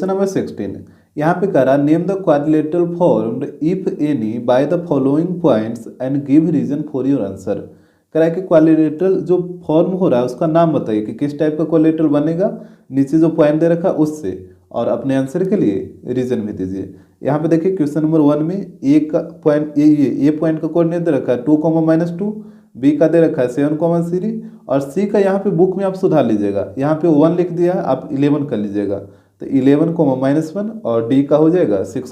Question number 16 यहाँ पे कह रहा name the quadrilateral formed if any by the following points and give reason for your answer. कह रहा है कि क्वाड्रिलेटरल जो फॉर्म हो रहा है उसका नाम बताइए कि किस टाइप का क्वाड्रिलेटरल बनेगा, नीचे जो पॉइंट दे रखा है उससे, और अपने आंसर के लिए रीजन भी दीजिए। यहाँ पे देखिए क्वेश्चन नंबर 1 में ए का पॉइंट ए पॉइंट का कोऑर्डिनेट दे रखा है 2, बी का दे रखा है 7, और सी का यहाँ पे बुक में आप सुधार लीजिएगा, यहाँ पे 1 लिख दिया है, आप 11 कर लीजिएगा, तो 11, -1 और डी का हो जाएगा 6,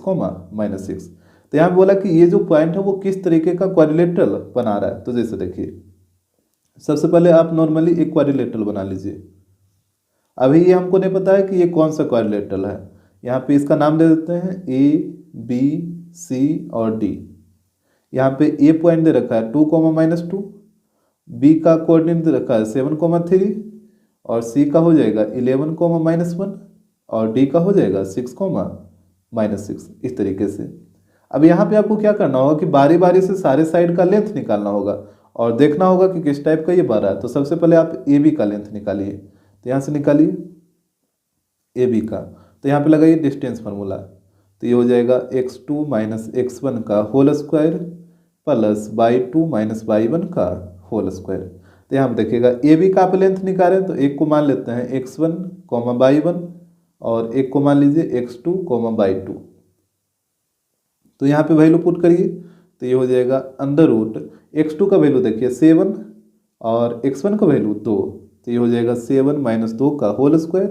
-6। तो यहाँ पे बोला कि ये जो पॉइंट है वो किस तरीके का क्वाड्रिलेटरल बना रहा है। तो जैसे देखिए सबसे पहले आप नॉर्मली एक क्वाड्रिलेटरल बना लीजिए। अभी ये हमको नहीं पता है कि ये कौन सा क्वाड्रिलेटरल है, यहाँ पे इसका नाम दे देते हैं ए, बी, सी और डी। यहाँ पे ए पॉइंट दे रखा है 2, बी का कोऑर्डिनेट दे रखा है 7, और सी का हो जाएगा 11, और डी का हो जाएगा 6, -6, इस तरीके से। अब यहाँ पे आपको क्या करना होगा कि बारी बारी से सारे साइड का लेंथ निकालना होगा और देखना होगा कि किस टाइप का ये बन रहा है। तो सबसे पहले आप ए बी का लेंथ निकालिए, तो यहाँ से निकालिए ए बी का, तो यहाँ पे लगाइए डिस्टेंस फार्मूला, तो ये हो जाएगा x2 - x1 का whole square plus y2 - y1 का होल स्क्वायर। तो यहाँ पे देखिएगा ए बी का आप लेंथ निकालें तो एक को मान लेते हैं x1, y1, और एक को मान लीजिए x2, y2। तो यहाँ पे वैल्यू पुट करिए, तो ये हो जाएगा √x2 का वैल्यू देखिए 7 और x1 का वैल्यू 2, तो ये हो जाएगा 7 - 2 का होल स्क्वायर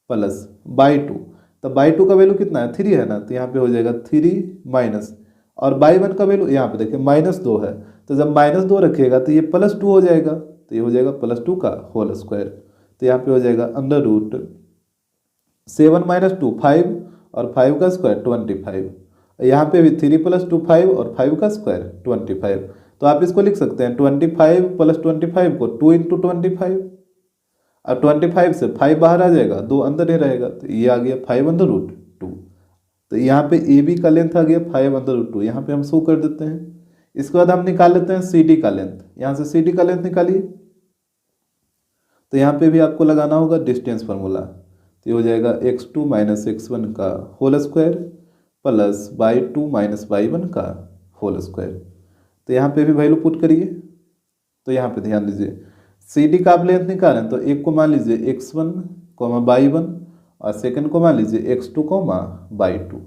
प्लस y2। तो y2 का वैल्यू कितना है 3 है ना, तो यहाँ पे हो जाएगा 3 माइनस, और y1 का वैल्यू यहाँ पे देखिए -2 है, तो जब -2 रखिएगा तो ये +2 हो जाएगा, तो ये हो जाएगा +2 का होल स्क्वायर। तो यहाँ पे हो जाएगा √7 - 2 5 और 5 का स्क्वायर 25। यहाँ पे भी 3 + 2 5 और 5 का स्क्वायर 25। तो आप इसको लिख सकते हैं 25 + 25 को 2 × 25, अब 25 से 5 बाहर आ जाएगा, 2 अंदर ही रहेगा, तो ये आ गया 5/√2। तो यहाँ पे ए बी का लेंथ आ गया 5/√2, यहाँ पे हम शो कर देते हैं। इसके बाद हम निकाल लेते हैं सी डी का लेंथ, यहाँ से सी डी का लेंथ निकालिए, तो यहाँ पे भी आपको लगाना होगा डिस्टेंस फार्मूला, तो ये हो जाएगा x2 - x1 का whole square plus y2 - y1 का होल स्क्वायर। तो यहाँ पे भी वैल्यू पुट करिए, तो यहाँ पे ध्यान दीजिए सी डी का आप लेंथ निकालें तो एक को मान लीजिए x1, y1, और सेकंड को मान लीजिए x2, y2।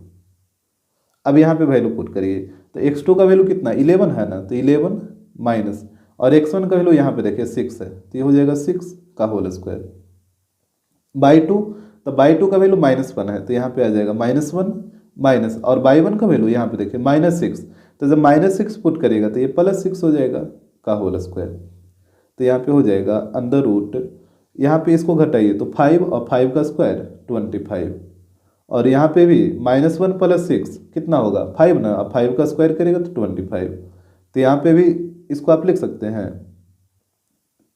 अब यहाँ पे वैल्यू पुट करिए, तो x2 का वैल्यू कितना 11 है ना, तो 11 माइनस, और x1 का वैल्यू यहाँ पे देखिए 6 है, तो ये हो जाएगा 6 का होल स्क्वायर। y2, तो y2 का वैल्यू -1 है, तो यहाँ पे आ जाएगा -1 माइनस, और y1 का वैल्यू यहाँ पे देखिए -6, तो जब -6 पुट करेगा तो ये +6 हो जाएगा का होल स्क्वायर। तो यहाँ पे हो जाएगा √, यहाँ पे इसको घटाइए तो 5 और 5 का स्क्वायर 25, और यहाँ पे भी -1 + 6 कितना होगा 5 ना, अब 5 का स्क्वायर करेगा तो 25। तो यहाँ पे भी इसको आप लिख सकते हैं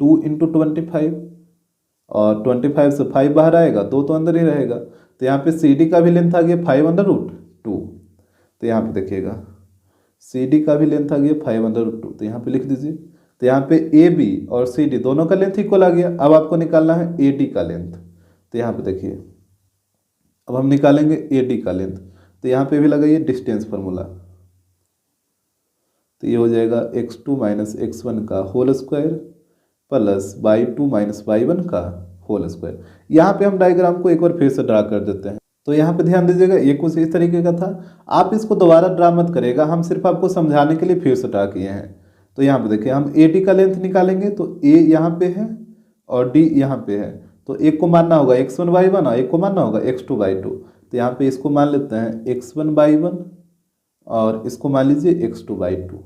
2 × 25, और 25 से 5 बाहर आएगा, 2 तो अंदर ही रहेगा। तो यहाँ पे सी डी का भी लेंथ आ गया 5/√2, तो यहाँ पे देखिएगा सी डी का भी लेंथ आ गया 5/√2, तो यहाँ पे लिख दीजिए। तो यहाँ पे ए बी और सी डी दोनों का लेंथ इक्वल आ गया। अब आपको निकालना है ए डी का लेंथ, तो यहाँ पे देखिए अब हम निकालेंगे ए डी का लेंथ, तो यहाँ पे भी लगाइए डिस्टेंस फार्मूला, तो ये हो जाएगा x2 - x1 का whole square plus y2 - y1 का होल स्क्वायर। यहाँ पे हम डायग्राम को एक बार फिर से ड्रा कर देते हैं, तो यहाँ पे ध्यान दीजिएगा ये कुछ इस तरीके का था, आप इसको दोबारा ड्रा मत करेगा, हम सिर्फ आपको समझाने के लिए फिर से ड्रा किए हैं। तो यहाँ पे देखिए हम ए डी का लेंथ निकालेंगे, तो ए यहाँ पे है और डी यहाँ पे है, तो एक को मानना होगा x1 y1 और एक को मानना होगा x2 y2। तो यहाँ पे इसको मान लेते हैं x1 y1 और इसको मान लीजिए x2 y2।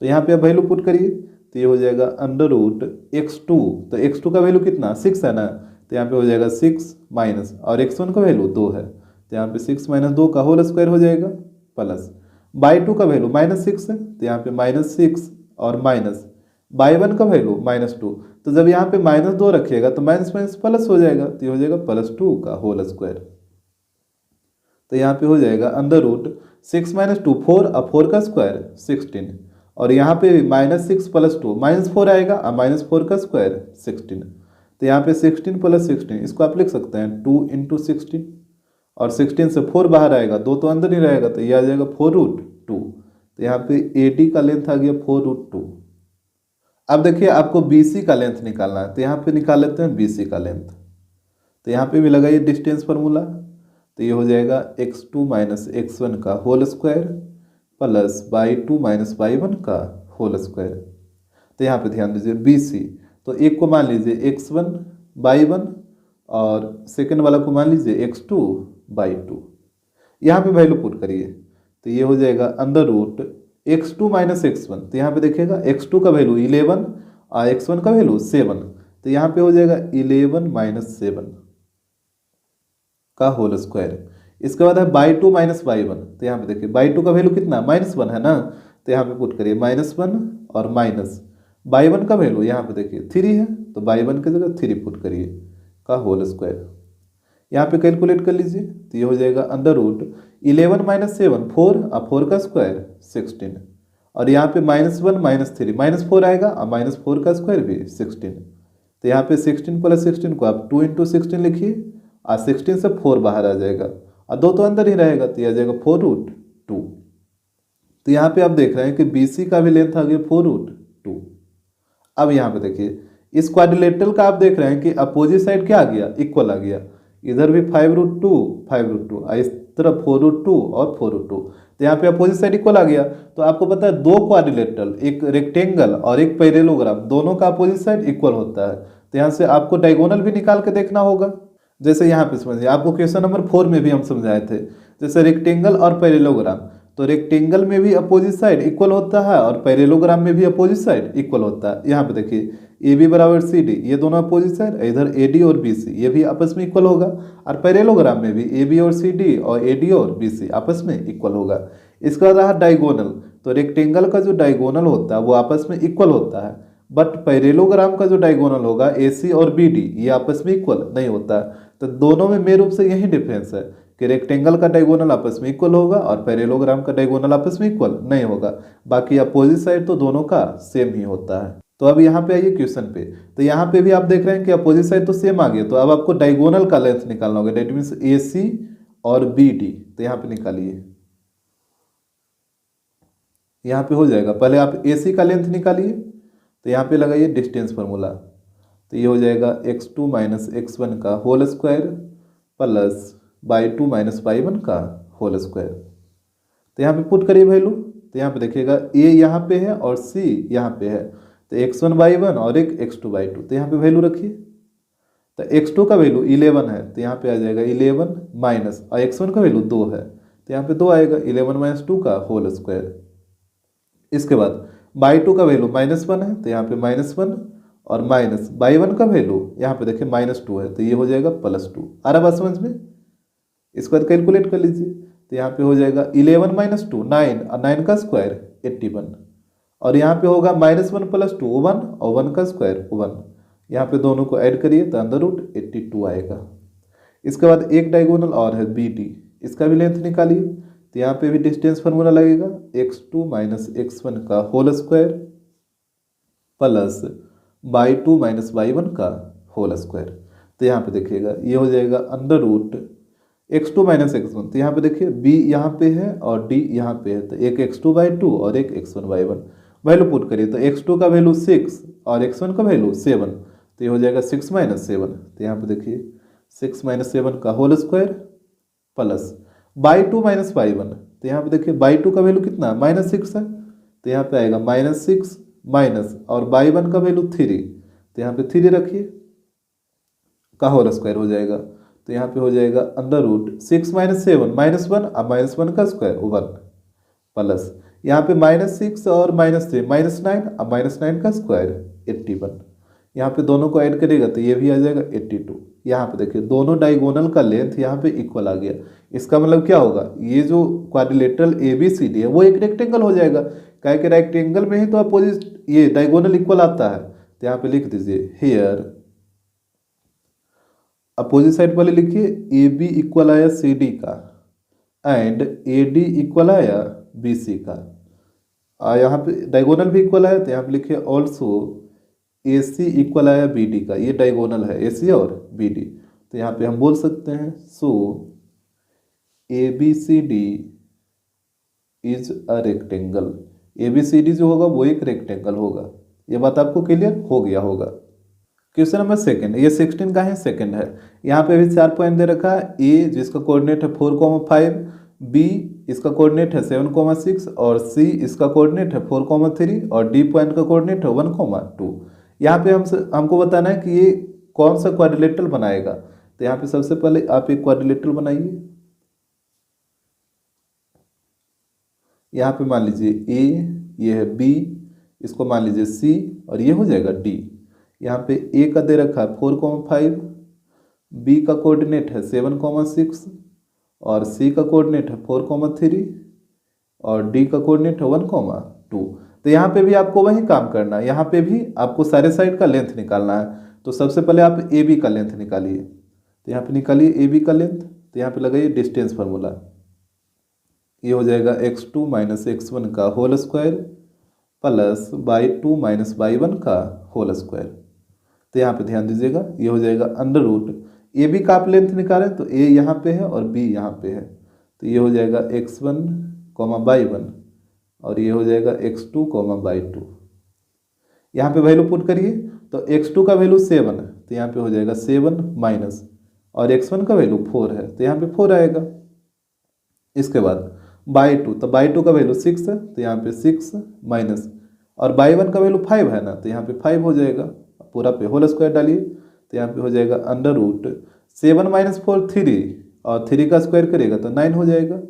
तो यहाँ पे आप वैल्यू पुट करिए, तो ये हो जाएगा √x2, तो x2 का वैल्यू कितना 6 है ना, तो यहाँ पे हो जाएगा 6 माइनस, और x1 का वैल्यू 2 है, तो यहाँ पे 6 - 2 का होल स्क्वायर हो जाएगा प्लस y2 का वैल्यू -6 है, तो यहाँ पे -6 और माइनस y1 का वैल्यू -2, तो जब यहाँ पे -2 रखिएगा तो माइनस माइनस प्लस हो जाएगा, तो ये हो जाएगा +2 का होल स्क्वायर। तो यहाँ पे हो जाएगा √6 - 2 4 और 4 का स्क्वायर 16, और यहाँ पे -6 + 2 -4 आएगा, और -4 का स्क्वायर 16। तो यहाँ पे 16 प्लस 16, इसको आप लिख सकते हैं 2 इंटू 16, और 16 से 4 बाहर आएगा, 2 तो अंदर ही रहेगा, तो ये आ जाएगा 4√2। तो यहाँ पे AD का लेंथ आ गया 4√2। अब देखिए आपको BC का लेंथ निकालना है, तो यहाँ पे निकाल लेते हैं BC का लेंथ। तो यहाँ पे भी लगाइए डिस्टेंस फार्मूला, तो ये हो जाएगा x2 माइनस x1 का whole square plus y2 minus y1 का होल स्क्वायर। तो यहाँ पे ध्यान दीजिए BC, तो एक को मान लीजिए x1 y1 और सेकेंड वाला को मान लीजिए x2 y2। यहाँ पे वैल्यू पुट करिए, तो ये हो जाएगा अंडर रूट x2 माइनस x1। तो यहाँ पे देखिएगा x2 का वैल्यू 11 और x1 का वैल्यू 7, तो यहाँ पे हो जाएगा 11 माइनस 7 का होल स्क्वायर। इसके बाद है y2 माइनस y1, तो यहाँ पे देखिए y2 का वैल्यू कितना -1 है ना, तो यहाँ पे पुट करिए -1 और माइनस y1 का वैल्यू यहाँ पे देखिए 3 है, तो y1 की जगह 3 पुट करिए का होल स्क्वायर। यहाँ पे कैलकुलेट कर लीजिए, तो ये हो जाएगा अंडर रूट 11 माइनस 7 4 और 4 का स्क्वायर 16, और यहाँ पे -1 माइनस 3 -4 आएगा और -4 का स्क्वायर भी 16। तो यहाँ पे 16 प्लस 16 को आप 2 इंटू 16 लिखिए, और 16 से 4 बाहर आ जाएगा और 2 तो अंदर ही रहेगा, तो ये आ जाएगा 4√2। तो यहाँ पे आप देख रहे हैं कि BC का भी लेंथ आ गया 4√2। अब यहाँ पे देखिए इस क्वाड्रिलेटरल का आप देख रहे हैं कि अपोजिट साइड क्या आ गया, इक्वल आ गया। इधर भी 5√2 इस तरफ 4√2 और 4√2, तो यहाँ पे अपोजिट साइड इक्वल आ गया। तो आपको पता है दो क्वाड्रिलेटरल, एक रेक्टेंगल और एक पैरेललोग्राम, दोनों का अपोजिट साइड इक्वल होता है। तो यहाँ से आपको डायगोनल भी निकाल के देखना होगा। जैसे यहाँ पे समझिए, आपको क्वेश्चन नंबर 4 में भी हम समझाए थे, जैसे रेक्टेंगल और पैरेललोग्राम, तो रेक्टेंगल में भी अपोजिट साइड इक्वल होता है और पैरेललोग्राम में भी अपोजिट साइड इक्वल होता है। यहाँ पे देखिए AB बराबर CD, ये दोनों अपोजिट साइड, इधर AD और BC ये भी आपस में इक्वल होगा, और पैरेललोग्राम में भी AB और CD और AD और BC आपस में इक्वल होगा। इसका रहा डायगोनल, तो रेक्टेंगल का जो डायगोनल होता है वो आपस में इक्वल होता है, बट पैरेललोग्राम का जो डायगोनल होगा AC और BD ये आपस में इक्वल नहीं होता है। तो दोनों में मेन रूप से यही डिफरेंस है कि रेक्टेंगल का डायगोनल आपस में इक्वल होगा और पैरेललोग्राम का डायगोनल आपस में इक्वल नहीं होगा। बाकी अपोजिट साइड तो दोनों का सेम ही होता है। तो अब यहाँ पे आइए क्वेश्चन पे, तो यहाँ पे भी आप देख रहे हैं कि अपोजिट साइड तो सेम आ गया, तो अब आपको डायगोनल का लेंथ निकालना होगा, डेट मीन्स AC और BD। तो यहाँ पे निकालिए, यहाँ पे हो जाएगा, पहले आप AC का लेंथ निकालिए, तो यहाँ पे लगाइए डिस्टेंस फार्मूला, तो ये हो जाएगा x2 माइनस x1 का whole square plus y2 minus y1 का होल स्क्वायर। तो यहाँ पे पुट करिए वैल्यू, तो यहाँ पे देखिएगा A यहाँ पे है और C यहाँ पे है, तो x1 y1 और एक x2 y2, तो यहाँ पे वैल्यू रखिए। तो x2 का वैल्यू 11 है, तो यहाँ पे आ जाएगा 11 माइनस, और x1 का वैल्यू 2 है, तो यहाँ पे 2 आएगा, 11 माइनस 2 का होल स्क्वायर। इसके बाद y2 का वैल्यू -1 है, तो यहाँ पे -1 और माइनस y1 का वैल्यू यहाँ पे देखिए -2 है, तो ये हो जाएगा +2। आ रहा बात समझ में? इसके बाद कैलकुलेट कर लीजिए, तो यहाँ पे हो जाएगा 11 माइनस 2 9, और 9 का स्क्वायर 81, और यहाँ पे होगा -1 + 2 1 और 1 का स्क्वायर 1। यहाँ पे दोनों को ऐड करिए तो अंडर रूट 82 आएगा। इसके बाद एक डायगोनल और है BD, इसका भी लेंथ निकालिए, तो यहाँ पे भी डिस्टेंस फार्मूला लगेगा, x2 माइनस x1 का whole square plus y2 minus y1 का होल स्क्वायर। तो यहाँ पे देखिएगा ये हो जाएगा अंडर रूट x2 माइनस x1, तो यहाँ पे देखिए B यहाँ पे है और D यहाँ पे है, तो एक x2/2 और एक x1/1। वैल्यू पुट करिए, तो x2 का वैल्यू 6 और x1 का वैल्यू 7, तो ये हो जाएगा 6 माइनस 7। तो यहाँ पे देखिए 6 माइनस 7 का whole square plus y2 minus y1, तो यहाँ पे देखिए y2 का वैल्यू कितना -6 है, तो यहाँ पे आएगा -6 माइनस, और y1 का वैल्यू 3, तो यहाँ पे 3 रखिए का होल स्क्वायर हो जाएगा। तो यहाँ पे हो जाएगा अंडर रूट 6 माइनस 7 -1 और -1 का स्क्वायर 1 प्लस यहाँ पे -6 और -3 -9 और -9 का स्क्वायर 81। यहाँ पे दोनों को ऐड करेगा तो ये भी आ जाएगा 82। यहाँ पे देखिए दोनों डायगोनल का लेंथ यहाँ पे इक्वल आ गया। इसका मतलब क्या होगा, ये जो क्वाड्रिलेटरल ABCD है वो एक रेक्टेंगल हो जाएगा, क्या कि रेक्टेंगल में ही तो अपोजिट ये डायगोनल इक्वल आता है। तो यहाँ पे लिख दीजिए हियर, अपोजिट साइड वाले लिखिए AB इक्वल आया CD का एंड AD इक्वल आया BC का, यहाँ पे डायगोनल भी इक्वल आया, तो यहाँ पे लिखिए ऑल्सो ए सी इक्वल आया बी डी का, ये डायगोनल है ए सी और बी डी, तो यहाँ पे हम बोल सकते हैं so A B C D is a rectangle. A B C D जो होगा वो एक रेक्टेंगल होगा। ये बात आपको क्लियर हो गया होगा। क्वेश्चन नंबर सेकंड, ये 16 का है, सेकंड है। यहाँ पे भी 4 पॉइंट दे रखा है। ए जिसका कोऑर्डिनेट है 4,5, बी इसका कोऑर्डिनेट है 7,6 और सी इसका कोऑर्डिनेट है 4,3 और डी पॉइंट का कोऑर्डिनेट है 1,2। यहाँ पे हमको बताना है कि ये कौन सा क्वाड्रिलेटरल बनाएगा। तो यहाँ पे सबसे पहले आप एक क्वाड्रिलेटरल बनाइए। यहाँ पे मान लीजिए ए, ये है बी, इसको मान लीजिए सी और ये हो जाएगा डी। यहाँ पे ए का दे रखा है 4,5, बी का कोऑर्डिनेट है 7,6 और सी का कोऑर्डिनेट है 4,3 और डी का कोऑर्डिनेट है 1,2। तो यहाँ पे भी आपको वही काम करना है, यहाँ पे भी आपको सारे साइड का लेंथ निकालना है। तो सबसे पहले आप ए बी का लेंथ निकालिए। तो यहाँ पे निकालिए ए बी का लेंथ। तो यहाँ पे लगाइए डिस्टेंस फार्मूला, ये हो जाएगा x2 माइनस x1 का whole square plus y2 minus y1 का होल स्क्वायर। तो यहाँ पे ध्यान दीजिएगा, ये हो जाएगा अंडर रूट, ए बी का आप लेंथ निकालें तो ए यहाँ पे है और बी यहाँ पे है, तो ये हो जाएगा x1 y1 और ये हो जाएगा x2 y2। यहाँ पे वैल्यू पुट करिए तो x2 का वैल्यू 7 है, तो यहाँ पे हो जाएगा 7 माइनस, और x1 का वैल्यू 4 है तो यहाँ पे 4 आएगा। इसके बाद y2, तो y2 का वैल्यू 6 है तो यहाँ पे 6 माइनस, और y1 का वैल्यू 5 है ना, तो यहाँ पे 5 हो जाएगा। पूरा पे होल स्क्वायर डालिए तो यहाँ पे हो जाएगा अंडर रूट 7 माइनस 4 3 और 3 का स्क्वायर करेगा तो 9 हो जाएगा।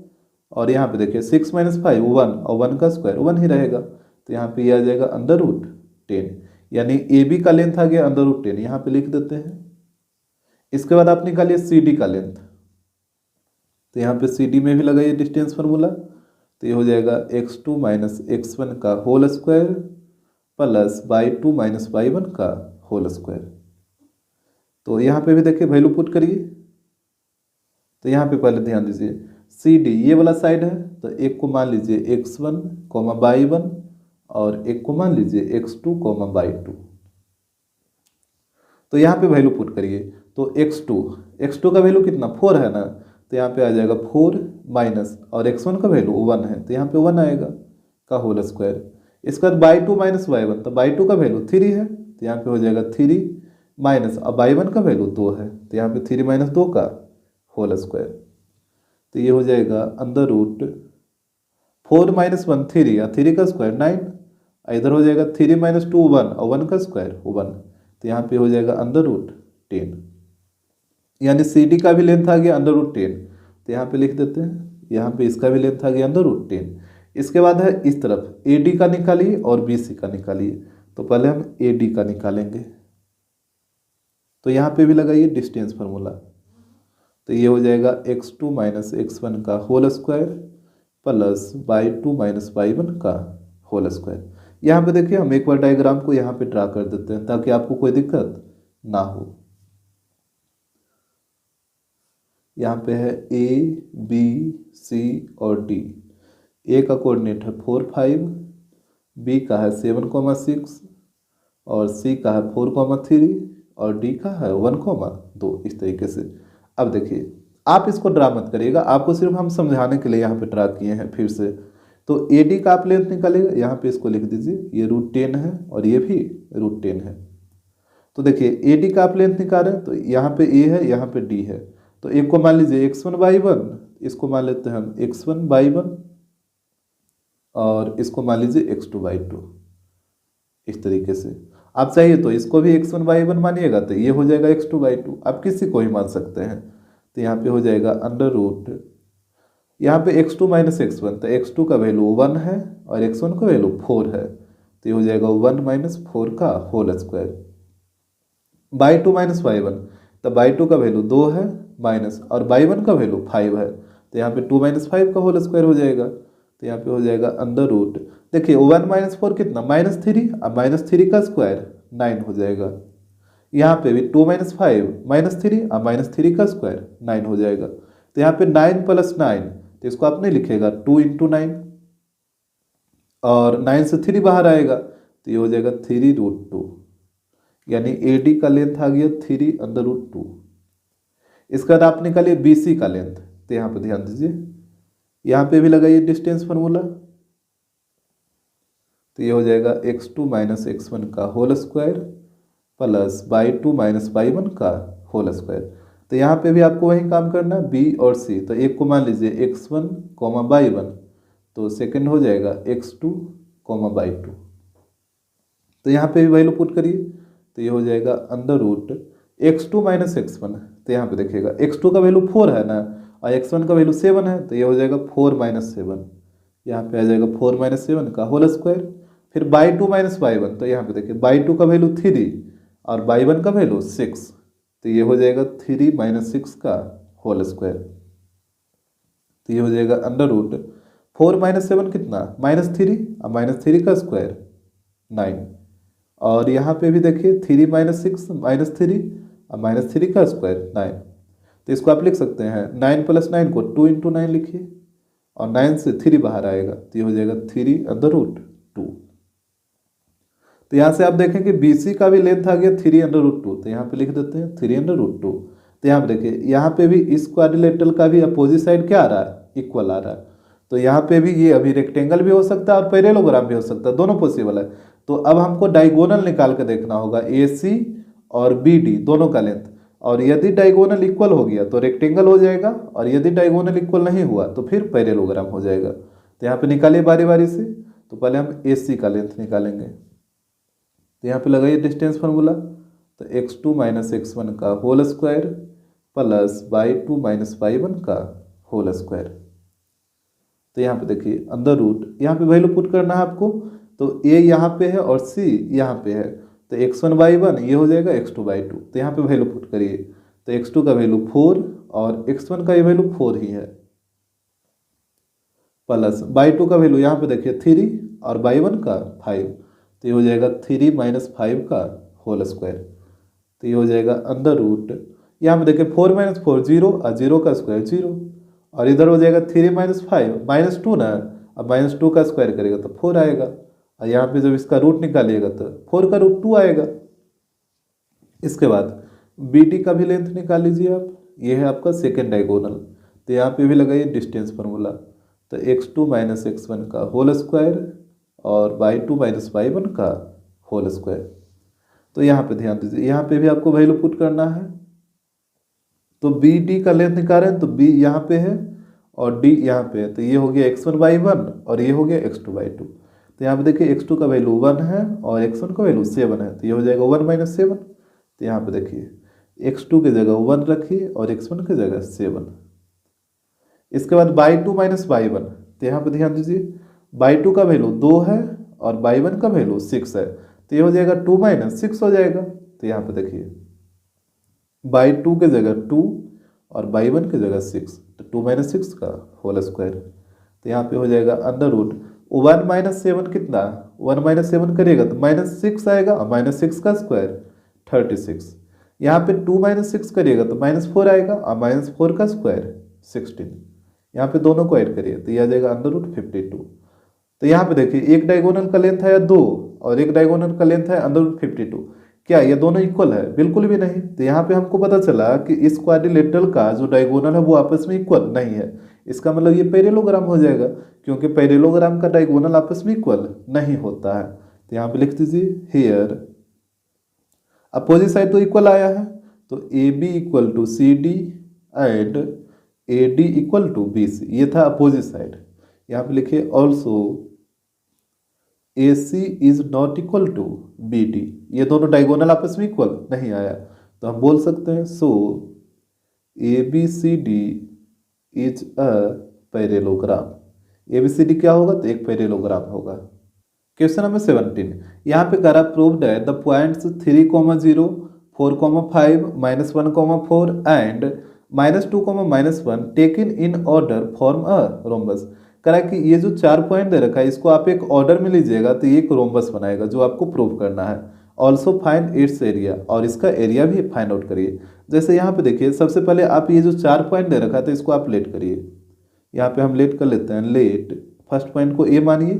और यहाँ पे देखिए 6 माइनस 5 1 और 1 का स्क्वायर 1 ही रहेगा, तो यहाँ पे ये आ जाएगा अंडर रूट 10, यानी ए बी का लेंथ आ गया अंडर रूट 10, यहाँ पे लिख देते हैं। इसके बाद आप निकालिए सी डी का लेंथ। तो यहाँ पे सी डी में भी लगाइए डिस्टेंस फार्मूला, तो ये हो जाएगा x2 माइनस x1 का whole square plus y2 minus y1 का होल स्क्वायर। तो यहाँ पे भी देखिए वैल्यू पुट करिए। तो यहाँ पे पहले ध्यान दीजिए सी डी ये वाला साइड है, तो एक को मान लीजिए x1 y1 और एक को मान लीजिए x2 y2। तो यहाँ पे वैल्यू पुट करिए तो x2 का वैल्यू कितना 4 है ना, तो यहाँ पे आ जाएगा 4 माइनस, और x1 का वैल्यू 1 है तो यहाँ पे 1 आएगा का होल स्क्वायर। इसके बाद y2 माइनस y1, तो y2 का वैल्यू 3 है तो यहाँ पे हो जाएगा 3 माइनस, अब y1 का वैल्यू 2 है तो यहाँ पे 3 माइनस 2 का होल स्क्वायर। तो ये हो जाएगा अंडर रूट 4 माइनस 1 3 या 3 का स्क्वायर 9, इधर हो जाएगा 3 माइनस 2 1 और 1 का स्क्वायर 1, तो यहाँ पे हो जाएगा अंडर रूट 10, यानी सी डी का भी लेंथ आ गया अंडर रूट 10। तो यहाँ पे लिख देते हैं, यहाँ पे इसका भी लेंथ आ गया अंडर रूट 10। इसके बाद है इस तरफ ए डी का निकालिए और बी सी का निकालिए। तो पहले हम ए डी का निकालेंगे, तो यहाँ पे भी लगाइए डिस्टेंस फार्मूला। तो ये हो जाएगा x2 माइनस x1 का whole square plus y2 minus y1 का होल स्क्वायर। यहाँ पे देखिए हम एक बार डायग्राम को यहाँ पे ड्रा कर देते हैं ताकि आपको कोई दिक्कत ना हो। यहाँ पे है ए बी सी और डी। ए का कोऑर्डिनेट है 4 5, बी का है 7,6 और सी का है 4,3 और डी का है 1,2, इस तरीके से। अब देखिए आप इसको ड्रा मत करिएगा, आपको सिर्फ हम समझाने के लिए यहाँ पे ड्रा किए हैं फिर से। तो ए डी का आप लेंथ निकालिएगा, यहाँ पे इसको लिख दीजिए, ये रूट 10 है और ये भी रूट 10 है। तो देखिए ए डी का आप लेंथ निकाल रहे हैं, तो यहाँ पे ए है यहाँ पे डी है, तो एक को मान लीजिए x1 y1, इसको मान लेते हैं हम x1 y1 और इसको मान लीजिए x2 y2। इस तरीके से आप चाहिए तो इसको भी x1 y1 मानिएगा तो ये हो जाएगा x2 y2, आप किसी को ही मान सकते हैं। तो यहाँ पे हो जाएगा अंडर रूट, यहाँ पे x2 माइनस x1, तो x2 का वैल्यू 1 है और x1 का वैल्यू 4 है, तो ये हो जाएगा 1 माइनस 4 का whole square. y2 minus y1, तो y2 का वैल्यू 2 है माइनस, और y1 का वैल्यू 5 है, तो यहाँ पे 2 माइनस 5 का होल स्क्वायर हो जाएगा। तो यहाँ पे हो जाएगा अंडर रूट, देखिए 1 माइनस 4 कितना -3, अब -3 का स्क्वायर 9 हो जाएगा। यहाँ पे भी 2 माइनस 5 -3, अब -3 का स्क्वायर 9 हो जाएगा। तो यहाँ पे 9 प्लस 9, तो इसको आप नहीं लिखेगा 2 इंटू 9, और 9 से 3 बाहर आएगा तो ये हो जाएगा 3 रूट 2। यानी ए डी का लेंथ आ गया 3√2। इसका बाद आप निकालिए बी सी का लेंथ, तो यहाँ पे ध्यान दीजिए, यहाँ पे भी लगाइए डिस्टेंस फार्मूला, तो ये हो जाएगा x2 माइनस x1 का whole square plus y2 minus y1 का होल स्क्वायर। तो यहाँ पे भी आपको वही काम करना है, बी और सी। तो एक को मान लीजिए x1 y1, तो सेकंड हो जाएगा x2 y2। तो यहाँ पे भी वैल्यू पुट करिए, तो ये हो जाएगा अंडर रूट x2 माइनस x1। तो यहाँ पे देखिएगा x2 का वैल्यू 4 है ना, और x1 का वैल्यू 7 है, तो ये हो जाएगा 4 माइनस 7। यहाँ पे आ जाएगा 4 माइनस 7 का होल स्क्वायर। फिर y2 माइनस y1, तो यहाँ पे देखिए y2 का वैल्यू 3 और y1 का वैल्यू 6, तो ये हो जाएगा 3 माइनस 6 का होल स्क्वायर। तो ये हो जाएगा अंडर रूट 4 माइनस 7 कितना, -3, और -3 का स्क्वायर 9। और यहाँ पे भी देखिए 3 माइनस 6 -3 और -3 का स्क्वायर 9। तो इसको आप लिख सकते हैं 9 प्लस 9 को 2 इंटू 9 लिखिए, और 9 से 3 बाहर आएगा, तो ये हो जाएगा 3 अंडर रूट 2। तो यहाँ से आप देखें कि बी सी का भी लेंथ आ गया 3 अंडर रूट 2, तो यहाँ पे लिख देते हैं 3 अंडर रूट 2। तो यहाँ पे देखिए, यहाँ पे भी इस क्वाड्रिलेटरल का भी अपोजिट साइड क्या आ रहा है, इक्वल आ रहा है। तो यहाँ पे भी ये अभी रेक्टेंगल भी हो सकता है और पैरेललोग्राम भी हो सकता है, दोनों पॉसिबल है। तो अब हमको डायगोनल निकाल के देखना होगा ए सी और बी डी दोनों का लेंथ, और यदि डायगोनल इक्वल हो गया तो रेक्टेंगल हो जाएगा, और यदि डायगोनल इक्वल नहीं हुआ तो फिर पैरेललोग्राम हो जाएगा। तो यहाँ पे निकालिए बारी बारी से। तो पहले हम ए सी का लेंथ निकालेंगे, तो यहाँ पे लगाइए डिस्टेंस फार्मूला, तो x2 माइनस x1 का whole square plus y2 minus y1 का होल स्क्वायर। तो यहाँ पे देखिए अंडर रूट, यहाँ पे वैल्यू पुट करना है आपको, तो a यहाँ पे है और c यहाँ पे है, तो x1 y1 ये हो जाएगा x2 y2। तो यहाँ पे वैल्यू पुट करिए, तो x2 का वैल्यू 4 और x1 का ये वैल्यू 4 ही है, प्लस y2 का वैल्यू यहाँ पे देखिए 3 और y1 का 5, तो ये हो जाएगा 3 माइनस 5 का होल स्क्वायर। तो ये हो जाएगा अंडर रूट, यहाँ पे देखिए 4 माइनस 4 0, और 0 का स्क्वायर 0, और इधर हो जाएगा 3 माइनस 5 -2 ना, अब -2 का स्क्वायर करेगा तो 4 आएगा, और यहाँ पे जब इसका रूट निकालिएगा तो 4 का रूट 2 आएगा। इसके बाद बी डी का भी लेंथ निकाल लीजिए आप, ये है आपका सेकेंड डायगोनल। तो यहाँ पे भी लगाइए डिस्टेंस फार्मूला, तो x2 माइनस x1 का होल स्क्वायर और y2 माइनस y1 का होल स्क्वायर। तो यहाँ पे ध्यान दीजिए, यहाँ पे भी आपको वैल्यू पुट करना है। तो बी डी का लेंथ निकाल रहे हैं, तो बी यहाँ पे है और डी यहाँ पे है, तो ये हो गया x1 y1 और ये हो गया x2 y2। तो यहाँ पे देखिए x2 का वैल्यू 1 है और x1 का वैल्यू 7 है, तो ये हो जाएगा 1 माइनस 7। तो यहाँ पे देखिए x2 की जगह 1 रखिए और x1 की जगह 7। इसके बाद y2 माइनस y1, तो यहाँ पे ध्यान दीजिए y2 का वैल्यू 2 है और y1 का वैल्यू 6 है, तो ये हो जाएगा 2 माइनस 6 हो जाएगा। तो यहाँ पे देखिए y2 के जगह 2 और y1 के जगह 6, तो 2 माइनस 6 का होल स्क्वायर। तो यहाँ पे हो जाएगा अंडर रूट 1 माइनस 7 कितना, 1 माइनस 7 करिएगा तो -6 आएगा, और -6 का स्क्वायर 36। यहाँ पे 2 माइनस 6 करिएगा तो -4 आएगा, और -4 का स्क्वायर 16। यहाँ पे दोनों को ऐड करिए तो यह आ जाएगा अंडर रूट 52। तो यहाँ पे देखिए एक डायगोनल का लेंथ है 2 और एक डायगोनल का लेंथ है अंडर रूट 52। क्या ये दोनों इक्वल है? बिल्कुल भी नहीं। तो यहाँ पे हमको पता चला कि इस क्वाड्रिलेटरल का जो डायगोनल है वो आपस में इक्वल नहीं है। इसका मतलब ये पैरेललोग्राम हो जाएगा, क्योंकि पैरेललोग्राम का डायगोनल आपस में इक्वल नहीं होता है। तो यहाँ पे लिख दीजिए हियर अपोजिट साइड तो इक्वल आया है, तो A B equal to C D and A D equal to B C, ये था अपोजिट साइड। यहाँ पे लिखिए also A C is not equal to B D, ये दोनों डायगोनल आपस में इक्वल नहीं आया, तो हम बोल सकते हैं so A B C D is a parallelogram. A B C D क्या होगा? तो एक पैरेललोग्राम होगा। क्वेश्चन नंबर 17, यहाँ पे करा प्रूव्ड है the points 3, 0, 4, 5, -1, 4 and -2, -1 taken in order form a rhombus. करा कि ये जो 4 पॉइंट दे रखा है इसको आप एक ऑर्डर में लीजिएगा तो ये एक रोम्बस बनाएगा, जो आपको प्रूव करना है। ऑल्सो फाइंड इट्स एरिया, और इसका एरिया भी फाइंड आउट करिए। जैसे यहाँ पे देखिए सबसे पहले आप ये जो 4 पॉइंट दे रखा है तो इसको आप लेट करिए। यहाँ पे हम लेट कर लेते हैं, लेट फर्स्ट पॉइंट को ए मानिए,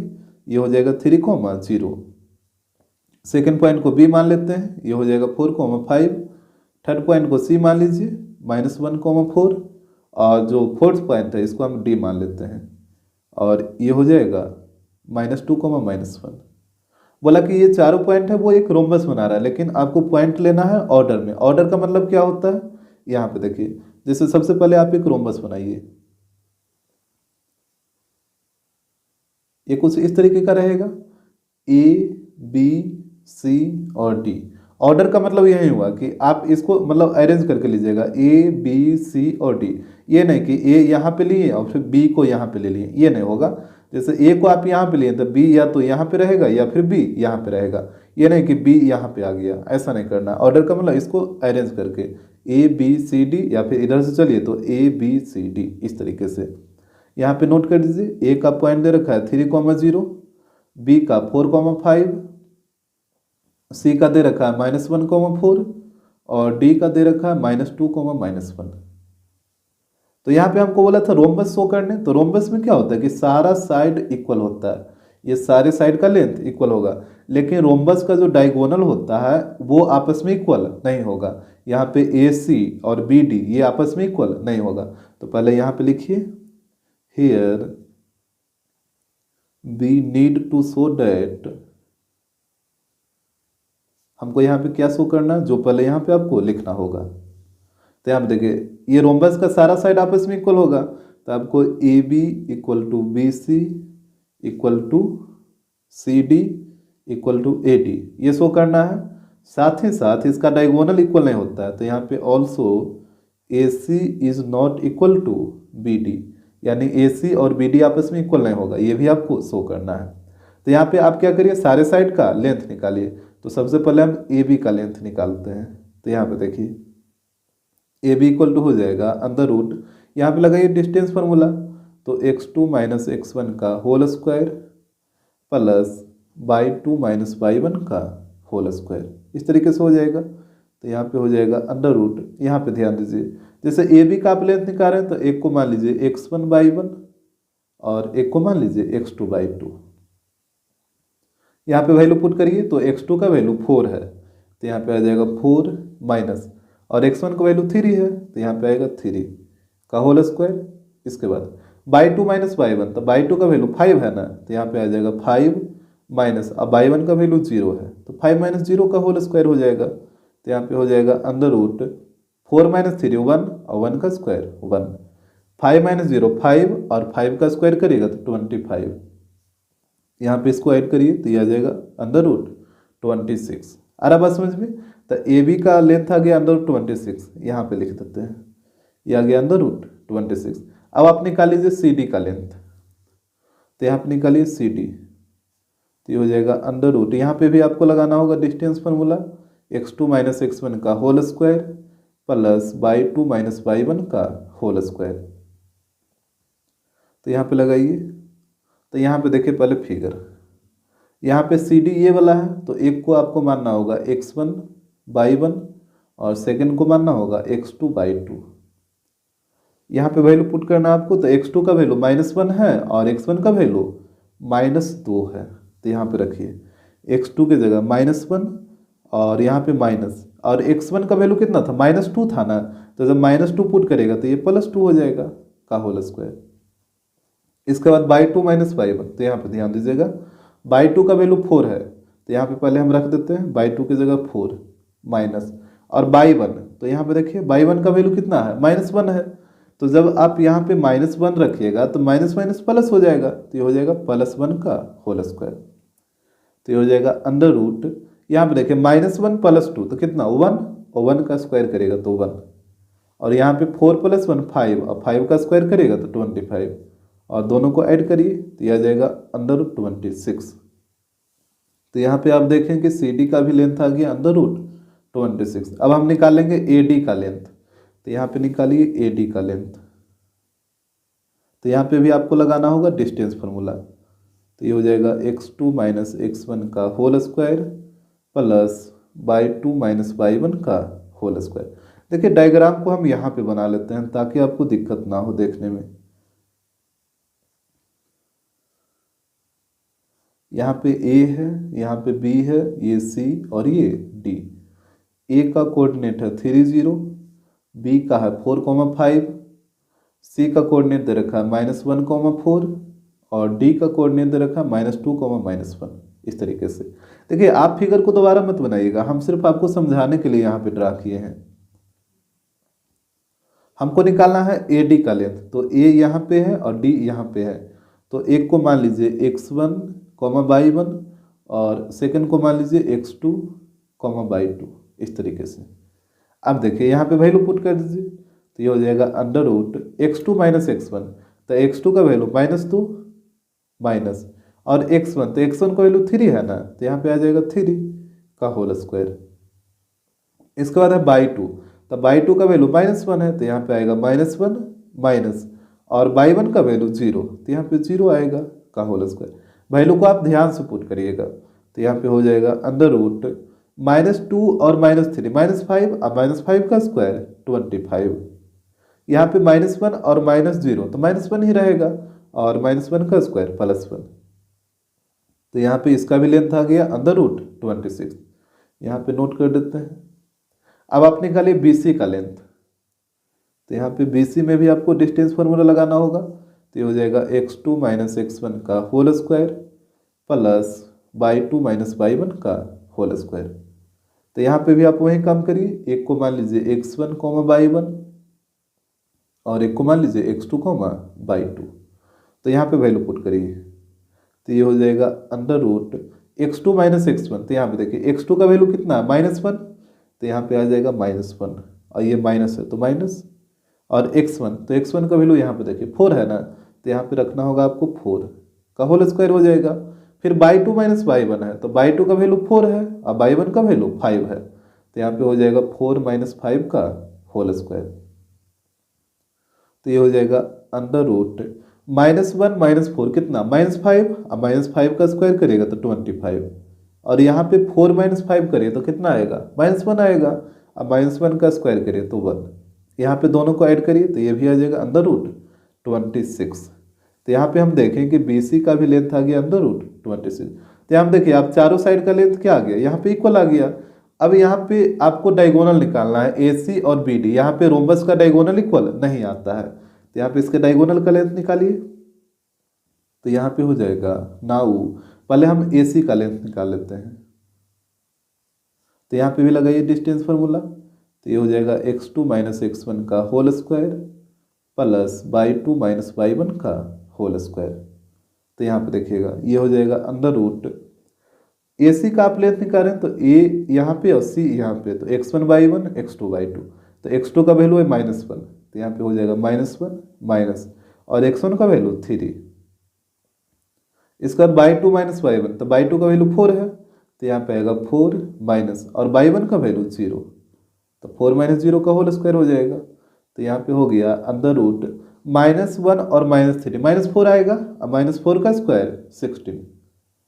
ये हो जाएगा 3, 0। सेकेंड पॉइंट को बी मान लेते हैं, ये हो जाएगा 4,5। थर्ड पॉइंट को सी मान लीजिए -1,4, और जो फोर्थ पॉइंट है इसको हम डी मान लेते हैं, और ये हो जाएगा -2, -1। बोला कि ये चारों पॉइंट है वो एक रोम्बस बना रहा है, लेकिन आपको पॉइंट लेना है ऑर्डर में। ऑर्डर का मतलब क्या होता है, यहाँ पे देखिए, जैसे सबसे पहले आप एक रोम्बस बनाइए, ये कुछ इस तरीके का रहेगा, ए बी सी और डी। ऑर्डर का मतलब यही हुआ कि आप इसको मतलब अरेंज करके लीजिएगा, ए बी सी और डी। ये नहीं कि ए यहाँ पे लिए और फिर बी को यहाँ पे ले लिए, ये नहीं होगा। जैसे ए को आप यहाँ पे लिए तो बी या तो यहाँ पे रहेगा या फिर बी यहाँ पे रहेगा, ये नहीं कि बी यहाँ पे आ गया, ऐसा नहीं करना। ऑर्डर का मतलब इसको अरेंज करके ए बी सी डी, या फिर इधर से चलिए तो ए बी सी डी, इस तरीके से। यहाँ पे नोट कर दीजिए, ए का पॉइंट दे रखा है 3,0, बी का 4,5, सी का दे रखा है -1,4, और डी का दे रखा है -2, -1। तो यहाँ पे हमको बोला था रोम्बस शो करने, तो रोम्बस में क्या होता है कि सारा साइड इक्वल होता है, ये सारे साइड का लेंथ इक्वल होगा, लेकिन रोम्बस का जो डायगोनल होता है वो आपस में इक्वल नहीं होगा। यहाँ पे ए सी और बी डी ये आपस में इक्वल नहीं होगा। तो पहले यहाँ पे लिखिए, here we need to show that, हमको यहाँ पे क्या शो करना है, जो पहले यहाँ पे आपको लिखना होगा। तो यहाँ पे देखिए, ये रोम्बस का सारा साइड आपस में इक्वल होगा, तो आपको A B equal to B C equal to C D equal to A D, ये शो करना है। साथ ही साथ इसका डायगोनल इक्वल नहीं होता है, तो यहाँ पे also A C is not equal to B D, यानी ए सी और बी डी आपस में इक्वल नहीं होगा, ये भी आपको शो करना है। तो यहाँ पे आप क्या करिए, सारे साइड का लेंथ निकालिए। तो सबसे पहले हम ए बी का लेंथ निकालते हैं। तो यहाँ पे देखिए, ए बी इक्वल टू हो जाएगा अंडर रूट, यहाँ पे लगाइए डिस्टेंस फार्मूला, तो x2 - x1 का whole square plus y2 - y1 का होल स्क्वायर, इस तरीके से हो जाएगा। तो यहाँ पे हो जाएगा अंडर रूट, यहाँ पे ध्यान दीजिए, जैसे ए बी का आप लेंथ निकाल रहे हैं तो एक को मान लीजिए x1/1 और एक को मान लीजिए x2/2। यहाँ पे वैल्यू पुट करिए, तो x2 का वैल्यू 4 है, तो यहाँ पे आ जाएगा 4 माइनस, और x1 का वैल्यू 3 है, तो यहाँ पे आएगा 3 का होल स्क्वायर। इसके बाद y2 - y1, तो y2 का वैल्यू 5 है ना, तो यहाँ पे आ जाएगा 5 माइनस, अब y1 का वैल्यू 0 है, तो 5 - 0 का होल स्क्वायर हो जाएगा। तो यहाँ पे हो जाएगा अंडर रूट 4 - 3 1, और 1 का स्क्वायर 1, 5 - 0 5, और 5 का स्क्वायर करिएगा तो 25। यहाँ पे इसको ऐड करिए तो ये आ जाएगा अंडर रूट 26। आ रहा बात समझ में। तो ए बी का लेंथ आ गया अंडर रूट 26, यहाँ पे लिख देते हैं, ये आ गया अंडर रूट 26। अब आप निकाल लीजिए सी डी का लेंथ, तो यहाँ पे निकालिए सी डी, तो ये हो जाएगा अंडर रूट, यहाँ पे भी आपको लगाना होगा डिस्टेंस फार्मूला, x2 - x1 का whole square plus y2 - y1 का होल स्क्वायर। तो यहाँ पे लगाइए, तो यहाँ पे देखिए पहले फिगर, यहाँ पे सी डी ये वाला है, तो एक को आपको मानना होगा x1/1 और सेकंड को मानना होगा x2/2। यहाँ पे वैल्यू पुट करना आपको, तो x2 का वैल्यू -1 है और x1 का वैल्यू -2 है, तो यहाँ पे रखिए x2 की जगह -1 और यहाँ पे माइनस, और x1 का वैल्यू कितना था, -2 था ना, तो जब -2 पुट करेगा तो ये +2 हो जाएगा का होल स्क्वायर। इसके बाद y2 - y1, तो यहाँ पे ध्यान दीजिएगा, y2 का वैल्यू 4 है, तो यहाँ पे पहले हम रख देते हैं y2 की जगह 4 माइनस, और y1, तो यहाँ पे देखिए y1 का वैल्यू कितना है, -1 है, तो जब आप यहाँ पे -1 रखिएगा तो माइनस माइनस प्लस हो जाएगा, तो ये हो जाएगा +1 का होल स्क्वायर। तो ये हो जाएगा अंडर रूट, यहाँ पे देखिए -1 + 2 तो कितना 1, और 1 का स्क्वायर करेगा तो 1, और यहाँ पे 4 + 1 5, और 5 का स्क्वायर करेगा तो 25, और दोनों को ऐड करिए तो यह आ जाएगा अंडर रूट 26। तो यहाँ पे आप देखें कि सी डी का भी लेंथ आ गया अंडर रूट 26। अब हम निकालेंगे ए डी का लेंथ, तो यहाँ पे निकालिए ए डी का लेंथ, तो यहाँ पे भी आपको लगाना होगा डिस्टेंस फार्मूला, तो ये हो जाएगा x2 - x1 का whole square plus y2 - y1 का होल स्क्वायर। देखिए डायग्राम को हम यहाँ पे बना लेते हैं ताकि आपको दिक्कत ना हो देखने में। यहाँ पे ए है, यहाँ पे बी है, ये सी और ये डी। ए का कोऑर्डिनेट है 3 0, बी का है 4,5, सी का कोऑर्डिनेट दे रखा है -1,4 और डी का कोऑर्डिनेट दे रखा है -2,-1। इस तरीके से देखिए, आप फिगर को दोबारा मत बनाइएगा, हम सिर्फ आपको समझाने के लिए यहाँ पे ड्रा किए हैं। हमको निकालना है ए डी का लेंथ, तो ए यहाँ पे है और डी यहाँ पे है। तो एक को मान लीजिए x1, y1 और सेकंड को मान लीजिए x2, y2। इस तरीके से अब देखिए यहाँ पे वैल्यू पुट कर दीजिए, तो ये हो जाएगा √x2 - x1। तो x2 का वैल्यू -2 माइनस और x1, तो x1 का वैल्यू 3 है ना, तो यहाँ पे आ जाएगा 3 का होल स्क्वायर। इसके बाद है बाई 2, तो बाई 2 का वैल्यू -1 है, तो यहाँ पे आएगा -1 माइनस और बाई 1 का वैल्यू 0, तो यहाँ पे 0 आएगा का होल स्क्वायर। वैल्यू को आप ध्यान से पुट करिएगा, तो यहाँ पे हो जाएगा √-2 और -3 -5 और -5 का स्क्वायर 25। यहाँ पे -1 और -0, तो -1 ही रहेगा और -1 का स्क्वायर +1। तो यहाँ पे इसका भी लेंथ आ गया √26। यहाँ पे नोट कर देते हैं। अब आप निकालिए BC का लेंथ, तो यहाँ पे BC में भी आपको डिस्टेंस फार्मूला लगाना होगा, तो ये हो जाएगा x2 - x1 का whole square plus y2 - y1 का होल स्क्वायर। तो यहाँ पे भी आप वही काम करिए, एक को मान लीजिए x1, y1 और एक को मान लीजिए x2, y2। तो यहाँ पे वैल्यू पुट करिए, तो ये हो जाएगा √x2 - x1। तो यहाँ पे देखिए x2 का वैल्यू कितना है -1, तो यहाँ पे आ जाएगा -1 और ये माइनस है तो माइनस, और x1, तो x1 का वैल्यू यहाँ पे देखिए 4 है ना, तो यहाँ पे रखना होगा आपको 4 का होल स्क्वायर हो जाएगा। फिर y2 - y1 है, तो y2 का वैल्यू 4 है और y1 का वैल्यू 5 है, तो यहाँ पे हो जाएगा 4 - 5 का होल स्क्वायर। तो ये हो जाएगा √-1 - 4 कितना -5 और -5 का स्क्वायर करेगा तो 25, और यहाँ पे 4 - 5 करिए तो कितना आएगा -1 आएगा, और -1 का स्क्वायर करिए तो 1। यहाँ पे दोनों को ऐड करिए तो ये भी आ जाएगा √26। तो यहाँ पे हम देखें कि BC का भी लेंथ आ गया √26। तो यहाँ देखिए आप चारों साइड का लेंथ क्या आ गया, यहाँ पे इक्वल आ गया। अब यहाँ पे आपको डायगोनल निकालना है AC और BD। यहाँ पे रोम्बस का डायगोनल इक्वल नहीं आता है, तो यहाँ पे इसके डायगोनल का लेंथ निकालिए। तो यहाँ पे हो जाएगा नाउ, पहले हम AC का लेंथ निकाल लेते हैं, तो यहाँ पे भी लगाइए डिस्टेंस फार्मूला। तो ये हो जाएगा x2 - x1 का whole square plus y2 - y1 का होल स्क्वायर। तो यहाँ पे देखिएगा ये हो जाएगा AC का आप लेंथ निकालें तो A यहाँ पे और C यहाँ पे, तो x1 y1 x2 y2। तो x2 का वैल्यू है -1, तो यहाँ पे हो जाएगा -1 माइनस और x1 का वैल्यू 3। इसका y2 - y1, तो y2 का वैल्यू 4 है, तो यहाँ पे आएगा 4 माइनस और y1 का वैल्यू 0, तो 4 - 0 का होल स्क्वायर हो जाएगा। तो यहाँ पे हो गया √-1 और -3, -4 आएगा और -4 का स्क्वायर 16,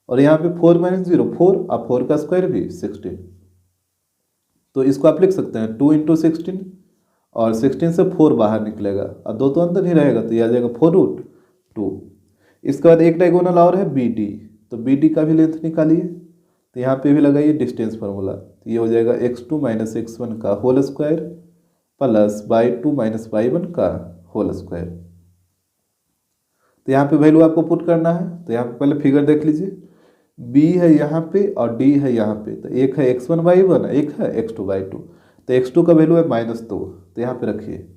और यहाँ पे 4 - 0 4 और 4 का स्क्वायर भी 16। तो इसको आप लिख सकते हैं 2 × 16, और 16 से 4 बाहर निकलेगा और 2 तो अंदर ही रहेगा, तो ये आ जाएगा 4√2। इसके बाद एक डायगोनल और है BD, तो BD का भी लेंथ निकालिए। तो यहाँ पे भी लगाइए डिस्टेंस फार्मूला, तो ये हो जाएगा x2 - x1 का whole square plus y2 - y1 का होल स्क्वायर। तो यहाँ पे वैल्यू आपको पुट करना है, तो यहाँ पे पहले फिगर देख लीजिए, B है यहाँ पे और D है यहाँ पे, तो एक है x1 y1, एक है x2 y2। तो x2 का वैल्यू है -2, तो यहाँ पे रखिए,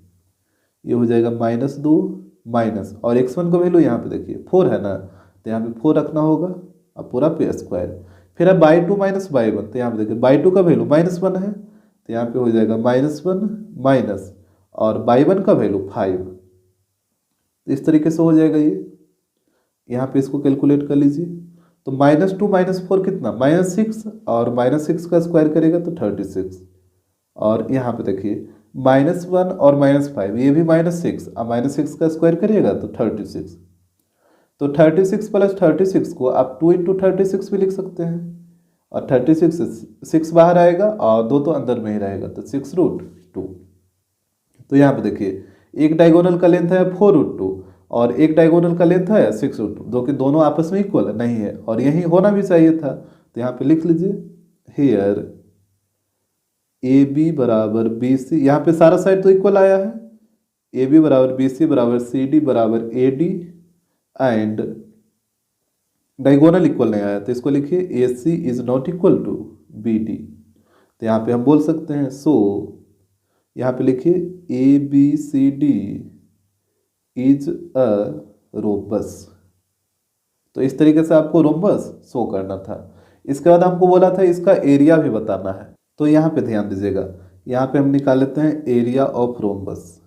ये हो जाएगा -2 माइनस, और x1 का वैल्यू यहाँ पे देखिए 4 है ना, तो यहाँ पे 4 रखना होगा और पूरा पे स्क्वायर। फिर है y2 - y1, तो यहाँ पे देखिए y2 का वैल्यू -1 है, तो यहाँ पे हो जाएगा -1 माइनस और y1 का वैल्यू 5। तो इस तरीके से हो जाएगा ये। यहाँ पे इसको कैलकुलेट कर लीजिए, तो -2 - 4 कितना -6, और -6 का स्क्वायर करेगा तो 36, और यहाँ पे देखिए -1 और -5, ये भी -6 और -6 का स्क्वायर करिएगा तो 36। तो 36 + 36 को आप 2 × 36 भी लिख सकते हैं, और 36 से 6 बाहर आएगा और 2 तो अंदर में ही रहेगा, तो 6√2। तो यहाँ पे देखिए एक डायगोनल का लेंथ है 4√2 और एक डायगोनल का लेंथ है 6√2, जो कि दोनों आपस में इक्वल नहीं है, और यही होना भी चाहिए था। तो यहाँ पे लिख लीजिए हेयर ए बी बराबर बी सी, यहाँ पे सारा साइड तो इक्वल आया है, ए बी बराबर बी सी बराबर सी डी बराबर A D, and diagonal equal नहीं आया तो इसको लिखिए A C is not equal to B D. तो यहाँ पे हम बोल सकते हैं सो यहाँ पे लिखिए A B C D is a rhombus. तो इस तरीके से आपको रोम्बस शो करना था। इसके बाद हमको बोला था इसका एरिया भी बताना है, तो यहाँ पे ध्यान दीजिएगा, यहाँ पे हम निकाल लेते हैं एरिया ऑफ रोम्बस।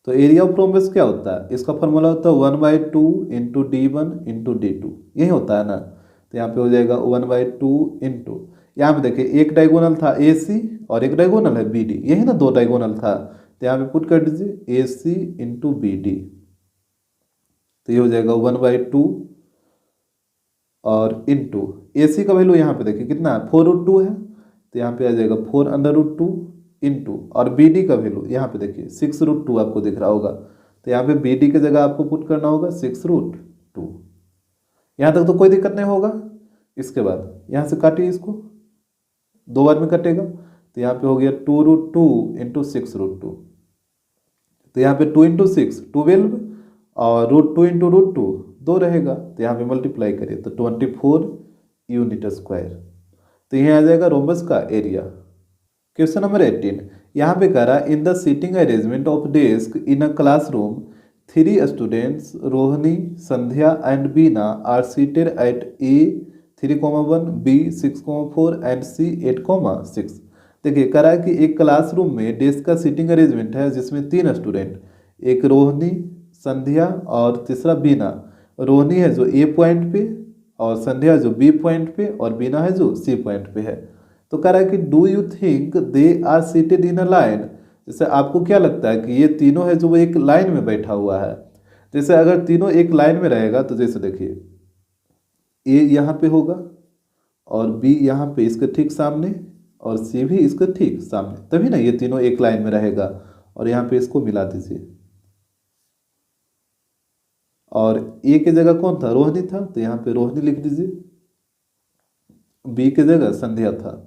तो एरिया ऑफ रोम्बस क्या होता है, इसका फॉर्मूला होता है 1/2 इंटू D1 इंटू D2, यही होता है ना। तो यहाँ पे हो जाएगा 1/2 इंटू, यहाँ पे देखिए एक डायगोनल था AC और एक डायगोनल है BD, यही ना दो डायगोनल था। तो यहाँ पे पुट कर दीजिए AC इंटू BD, तो ये हो जाएगा 1/2 और इंटू AC का वैल्यू यहाँ पे देखिए कितना है 4√2 है, तो यहाँ पे आ जाएगा 4√2 इंटू, और BD का वैल्यू यहाँ पे देखिए 6√2 आपको दिख रहा होगा। तो यहाँ पे BD की जगह आपको पुट करना होगा 6√2। यहाँ तक तो कोई दिक्कत नहीं होगा। इसके बाद यहाँ से काटिए, इसको दो बार में कटेगा, तो यहाँ पे हो गया 2√2 इंटू 6√2। तो यहाँ पे 2 इंटू 6 12, और √2 इंटू √2 2 रहेगा, तो यहाँ पे मल्टीप्लाई करिए तो 24 यूनिट स्क्वायर। तो यह आ जाएगा रोम्बस का एरिया। क्वेश्चन नंबर 18, यहाँ पे कह रहा in the seating arrangement of desk in a classroom 3 students Rohini, Sandhya and Beena are seated at A 3,1, B 6,4 and C 8,6। देखिए कह रहा है कि एक क्लासरूम में डेस्क का सीटिंग अरेंजमेंट है जिसमें 3 स्टूडेंट, एक रोहिणी, संध्या और तीसरा बीना। रोहिणी है जो A पॉइंट पे, और संध्या जो B पॉइंट पे, और बीना है जो C पॉइंट पे है। तो कह रहा है कि do you think they are seated in a line, जैसे आपको क्या लगता है कि ये तीनों है जो वो एक लाइन में बैठा हुआ है। जैसे अगर तीनों एक लाइन में रहेगा तो जैसे देखिए A यहाँ पे होगा, और B यहाँ पे इसके ठीक सामने, और C भी इसके ठीक सामने, तभी ना ये तीनों एक लाइन में रहेगा। और यहाँ पे इसको मिला दीजिए, और A की जगह कौन था, रोहिणी था, तो यहाँ पे रोहिणी लिख दीजिए, B की जगह संध्या था,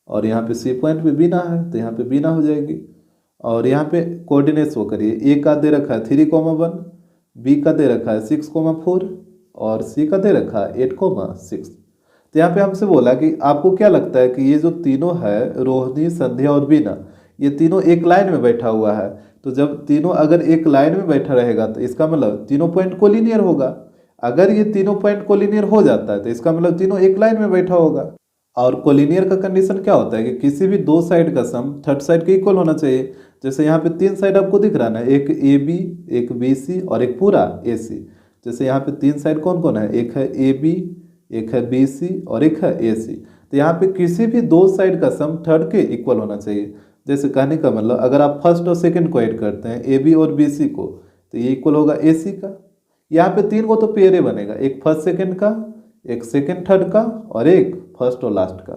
और यहाँ पे C पॉइंट पे बीना है तो यहाँ पे बीना हो जाएगी। और यहाँ पे कोऑर्डिनेट शो करिए, A का दे रखा है 3,1, B का दे रखा है 6,4, और C का दे रखा है 8,6। तो यहाँ पे हमसे बोला कि आपको क्या लगता है कि ये जो तीनों है रोहिणी, संध्या और बीना, ये तीनों एक लाइन में बैठा हुआ है। तो जब तीनों अगर एक लाइन में बैठा रहेगा तो इसका मतलब तीनों पॉइंट कोलिनियर होगा। अगर ये तीनों पॉइंट कोलिनियर हो जाता है तो इसका मतलब तीनों एक लाइन में बैठा होगा। और कोलिनियर का कंडीशन क्या होता है कि किसी भी दो साइड का सम थर्ड साइड के इक्वल होना चाहिए। जैसे यहाँ पे 3 साइड आपको दिख रहा है ना, एक AB, एक BC और एक पूरा AC। जैसे यहाँ पे 3 साइड कौन कौन है, एक है AB, एक है BC और एक है AC। तो यहाँ पे किसी भी दो साइड का सम थर्ड के इक्वल होना चाहिए। जैसे कहने का मतलब अगर आप फर्स्ट और सेकंड को ऐड करते हैं AB और BC को, तो ये इक्वल होगा AC का। यहाँ पे 3 को तो पेयर बनेगा, एक फर्स्ट सेकंड का, एक सेकंड थर्ड का, और एक फर्स्ट और लास्ट का।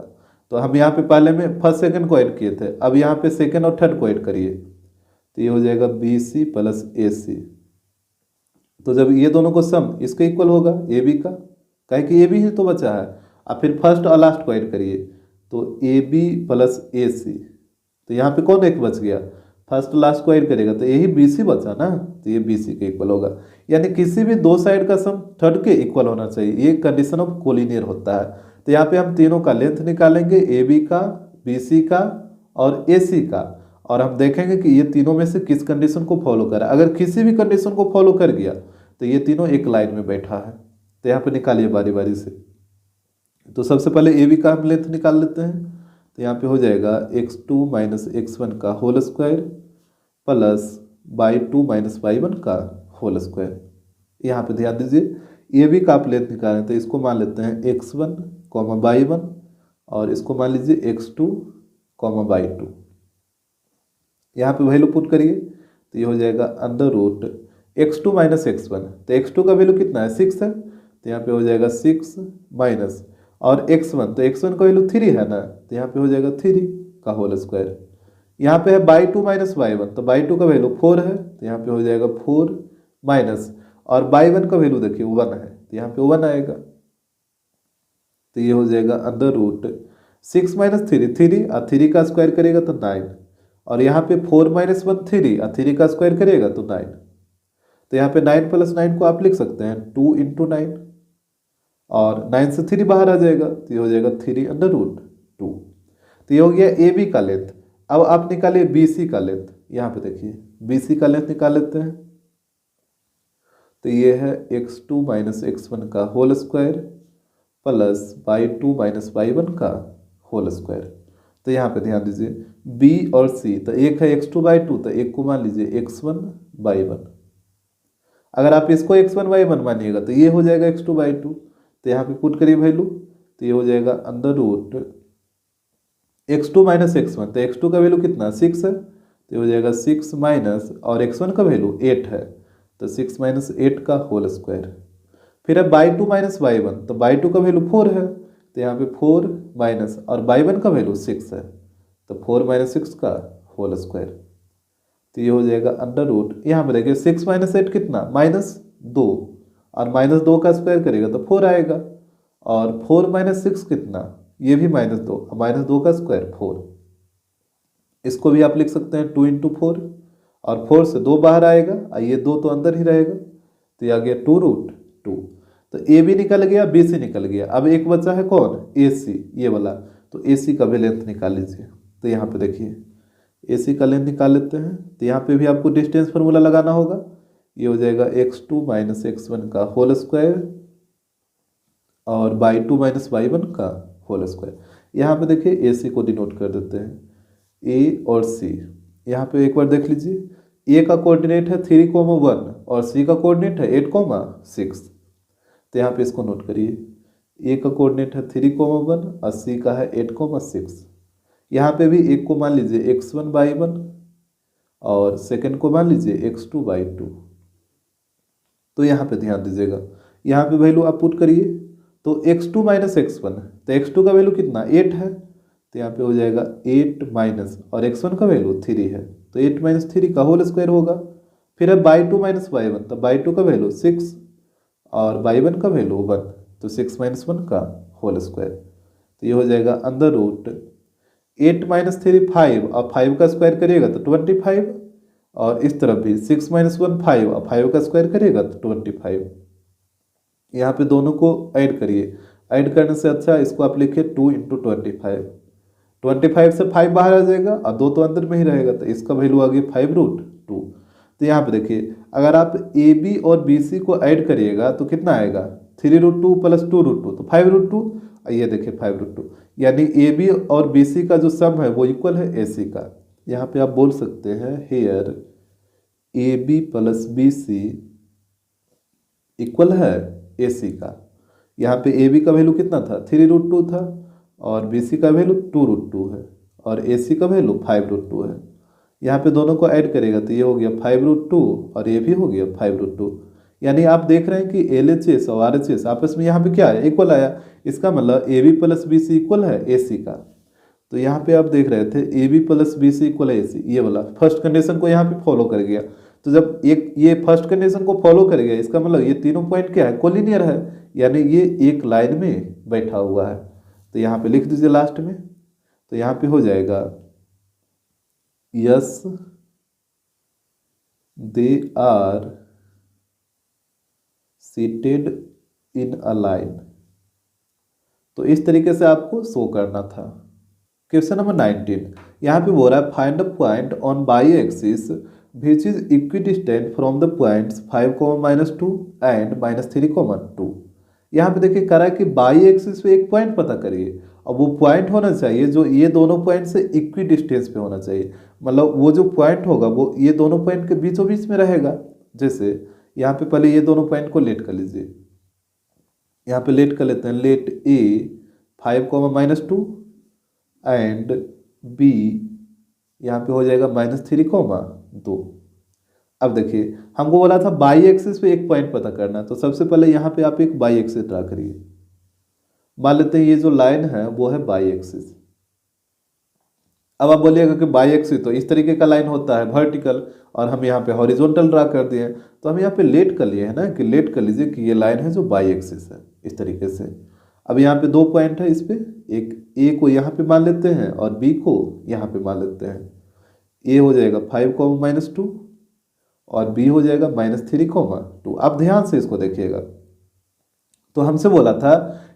तो हम यहाँ पे पहले में फर्स्ट सेकंड को ऐड किए थे, अब यहाँ पे सेकंड और थर्ड को ऐड करिए, तो ये हो जाएगा BC प्लस AC। तो जब ये दोनों को सम इसके इक्वल होगा AB का, कहे कि AB ही तो बचा है। अब फिर फर्स्ट और लास्ट को ऐड करिए, तो AB प्लस AC। तो यहाँ पे कौन एक बच गया, फर्स्ट लास्ट को ऐड करेगा तो यही BC बचा ना, तो ये BC के इक्वल होगा। यानी किसी भी दो साइड का सम थर्ड के इक्वल होना चाहिए, ये कंडीशन ऑफ कोलिनियर होता है। तो यहाँ पे हम तीनों का लेंथ निकालेंगे, AB का, BC का और AC का, और हम देखेंगे कि ये तीनों में से किस कंडीशन को फॉलो करा। अगर किसी भी कंडीशन को फॉलो कर गया तो ये तीनों एक लाइन में बैठा है। तो यहाँ पे निकालिए बारी बारी से। तो सबसे पहले AB का हम लेंथ निकाल लेते हैं, तो यहाँ पे हो जाएगा x2 माइनस x1 का whole square plus y2 minus y1 का होल स्क्वायर। यहाँ पे ध्यान दीजिए AB का आप लेंथ निकालें तो इसको मान लेते हैं x1 y1, और इसको मान लीजिए x2 y2। यहाँ पे वैल्यू पुट करिए तो ये हो जाएगा अंडर रूट x2 माइनस x1। तो x2 का वैल्यू कितना है 6 है, तो यहाँ पे हो जाएगा 6 माइनस, और x1 तो x1 का वैल्यू 3 है ना, तो यहाँ पे हो जाएगा 3 का होल स्क्वायर। यहाँ पे है y two minus y one, तो बाई टू का वैल्यू 4 है, तो यहाँ पे हो जाएगा 4 माइनस, और बाई वन का वैल्यू देखिए 1 है, तो यहाँ पे 1 आएगा, तो ये हो जाएगा under root 6 minus three, three और थ्री का स्क्वायर करेगा तो 9, और यहाँ पे 4 माइनस वन थ्री और थ्री का स्क्वायर करेगा तो 9, तो यहाँ पे 9 प्लस 9 को आप लिख सकते हैं 2 इंटू 9, और 9 से 3 बाहर आ जाएगा, तो ये हो जाएगा 3 अंडर रूट 2। तो ये हो गया ए बी का लेंथ। अब आप निकालिए बी सी का लेंथ, यहाँ पे देखिए बी सी का लेंथ निकाल लेते हैं, तो ये है x2 माइनस x1 का whole square plus y two minus y one का होल स्क्वायर। तो यहाँ पे ध्यान दीजिए b और c, तो एक है x2 बाई टू, तो एक को मान लीजिए x1 बाई वन, अगर आप इसको x1 बाई वन मानिएगा तो ये हो जाएगा x2 बाई टू, तो यहाँ पे पुट करिए वैल्यू, तो ये हो जाएगा अंडर रूट x2 माइनस x1, तो x2 का वैल्यू कितना 6 है, तो ये हो जाएगा 6 माइनस, और x1 का वैल्यू 8 है, तो 6 माइनस 8 का होल स्क्वायर। फिर है y two minus y one, तो बाई टू का वैल्यू 4 है, तो यहाँ पे 4 माइनस, और बाई वन का वैल्यू 6 है, तो 4 माइनस 6 का होल स्क्वायर, तो ये हो जाएगा अंडर रूट, यहाँ पे देखिए 6 माइनस 8 कितना -2, और -2 का स्क्वायर करेगा तो 4 आएगा, और 4 माइनस 6 कितना, ये भी -2, -2 का स्क्वायर 4, इसको भी आप लिख सकते हैं 2 इंटू 4, और 4 से 2 बाहर आएगा, और ये 2 तो अंदर ही रहेगा, तो ये आ गया 2 रूट 2। तो ए बी निकल गया, बी सी निकल गया, अब एक बचा है कौन, ए सी, ये वाला, तो ए सी का भी लेंथ निकाल लीजिए। तो यहाँ पे देखिए ए सी का लेंथ निकाल लेते हैं, तो यहाँ पे भी आपको डिस्टेंस फार्मूला लगाना होगा, ये हो जाएगा x2 माइनस x1 का होल स्क्वायर और by two minus y one का होल स्क्वायर। यहाँ पे देखिए ए सी को डिनोट कर देते हैं, ए और सी, यहाँ पे एक बार देख लीजिए, ए का कोऑर्डिनेट है 3,1 और सी का कोऑर्डिनेट है 8,6, तो यहाँ पे इसको नोट करिए, ए का कोऑर्डिनेट है 3,1 और सी का है 8,6। यहाँ पे भी एक को मान लीजिए x1 बाई वन और सेकेंड को मान लीजिए x2 बाई टू। तो यहाँ पे ध्यान दीजिएगा, यहाँ पे वैल्यू आप पुट करिए, तो x2 माइनस x1, तो x2 का वैल्यू कितना 8 है, तो यहाँ पे हो जाएगा 8 माइनस, और x1 का वैल्यू 3 है, तो 8 माइनस 3 का होल स्क्वायर होगा। फिर है y two minus y one, तो बाई टू का वैल्यू 6 और बाई वन का वैल्यू 1, तो 6 माइनस 1 का होल स्क्वायर, तो ये हो जाएगा अंडर रूट 8 माइनस 3 5, और 5 का स्क्वायर करिएगा तो 25, और इस तरफ भी 6 माइनस 1 5 और 5 का स्क्वायर करिएगा तो 25। यहाँ पे दोनों को ऐड करिए, ऐड करने से अच्छा इसको आप लिखिए 2 इंटू 25, 25 से 5 बाहर आ जाएगा और 2 तो अंदर में ही रहेगा, तो इसका वैल्यू आ गया 5 रूट 2। तो यहाँ पे देखिए अगर आप ए बी और बी सी को ऐड करिएगा तो कितना आएगा 3 रूट 2 प्लस 2 रूट 2, तो 5 रूट 2, ये देखिए 5 रूट 2, यानी ए बी और बी सी का जो सम है वो इक्वल है ए सी का। यहाँ पे आप बोल सकते हैं here A B plus B C equal है ए सी का। यहाँ पे ए बी का वैल्यू कितना था 3 रूट 2 था, और बी सी का वैल्यू 2 रूट 2 है, और ए सी का वैल्यू 5 रूट 2 है। यहाँ पे दोनों को ऐड करेगा तो ये हो गया 5 रूट 2 और ये भी हो गया 5 रूट 2, यानी आप देख रहे हैं कि एल एच एस और आर एच एस आपस में यहाँ पे क्या है इक्वल आया, इसका मतलब A B plus B C equal है ए सी का। तो यहाँ पे आप देख रहे थे A B plus B C equal है ए सी, ये वाला फर्स्ट कंडीशन को यहाँ पे फॉलो कर गया। तो जब एक ये फर्स्ट कंडीशन को फॉलो कर गया, इसका मतलब ये तीनों पॉइंट क्या है कोलिनियर है, यानी ये एक लाइन में बैठा हुआ है। तो यहाँ पे लिख दीजिए लास्ट में, तो यहाँ पे हो जाएगा yes they are seated in a line. तो इस तरीके से आपको शो करना था। क्वेश्चन नंबर 19, यहाँ पे बोल रहा है find a point on by axis which is equidistant from the points 5,-2 and -3,2। यहाँ पे देखिए कह रहा है कि बाई एक्सिस पे एक पॉइंट पता करिए, और वो पॉइंट होना चाहिए जो ये दोनों पॉइंट से इक्वी डिस्टेंस पे होना चाहिए, मतलब वो जो पॉइंट होगा वो ये दोनों पॉइंट के बीचों बीच में रहेगा। जैसे यहाँ पे पहले ये दोनों पॉइंट को लेट कर लीजिए, यहाँ पे लेट कर लेते हैं, लेट ए 5,-2 एंड बी यहाँ पे हो जाएगा -3,2। अब देखिए हमको बोला था बाई एक्सिस पे एक पॉइंट पता करना, तो सबसे पहले यहाँ पे आप एक बाई एक्सिस ड्रा करिए। मान लेते हैं ये जो लाइन है वो है बाई एक्सिस, अब आप बोलिएगा कि बाई एक्सिस तो इस तरीके का लाइन होता है वर्टिकल, और हम यहाँ पे हॉरिजॉन्टल ड्रा कर दिए हैं, तो हम यहाँ पे लेट कर लिए है ना, कि लेट कर लीजिए कि ये लाइन है जो बाई एक्सिस है इस तरीके से। अब यहाँ पे 2 पॉइंट है, इस पे एक ए को यहाँ पे मान लेते हैं और बी को यहाँ पे मान लेते हैं। ए हो जाएगा 5, -2 और बी हो जाएगा -3, आप ध्यान से इसको देखिएगा। तो हमसे बोला था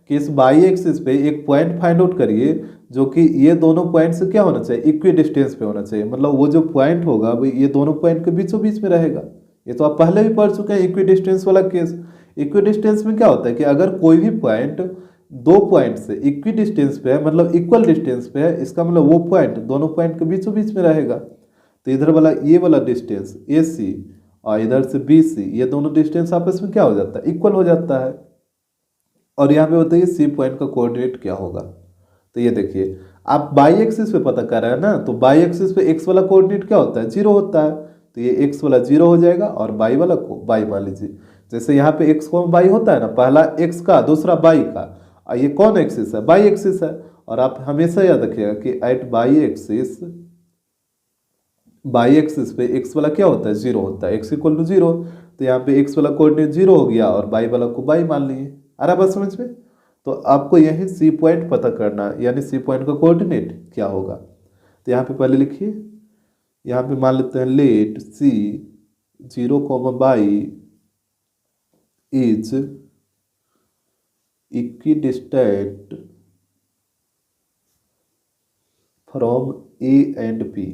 कि इस बाई एक्सिस पे एक पॉइंट फाइंड आउट करिए जो कि ये दोनों पॉइंट से क्या होना चाहिए, इक्वी डिस्टेंस पे होना चाहिए, मतलब वो जो पॉइंट होगा वो ये दोनों पॉइंट के बीचों बीच में रहेगा। ये तो आप पहले भी पढ़ चुके हैं इक्वी डिस्टेंस वाला केस। इक्वी डिस्टेंस में क्या होता है कि अगर कोई भी पॉइंट 2 पॉइंट से इक्वी डिस्टेंस पे है, मतलब इक्वल डिस्टेंस पे है, इसका मतलब वो पॉइंट दोनों पॉइंट के बीचों बीच में रहेगा। तो इधर वाला ये वाला डिस्टेंस ए सी और इधर से बी सी, ये दोनों डिस्टेंस आपस में क्या हो जाता है, इक्वल हो जाता है। और यहाँ पे बताइए सी पॉइंट का कोऑर्डिनेट क्या होगा। तो ये देखिए आप बाई एक्सिस पे पता कर रहे हैं ना, तो बाई एक्सिस पे एक्स वाला कोऑर्डिनेट क्या होता है, 0 होता है। तो ये एक्स वाला 0 हो जाएगा और बाई वाला को बाई मान लीजिए। जैसे यहाँ पे एक्स को बाई होता है ना, पहला एक्स का दूसरा बाई का, और ये कौन एक्सिस है, बाई एक्सिस है। और आप हमेशा याद रखिएगा कि एट बाई एक्सिस पे एक्स वाला क्या होता है, 0 होता है, x = 0। तो यहाँ पे एक्स वाला कोऑर्डिनेट 0 हो गया और बाई वाला को बाई मान लिए। आ रहा बात समझ में। तो आपको यही सी पॉइंट पता करना है, यानी सी पॉइंट का कोऑर्डिनेट क्या होगा। तो यहाँ पे पहले लिखिए, यहाँ पे मान लेते हैं let C 0, y is equidistant from A and B.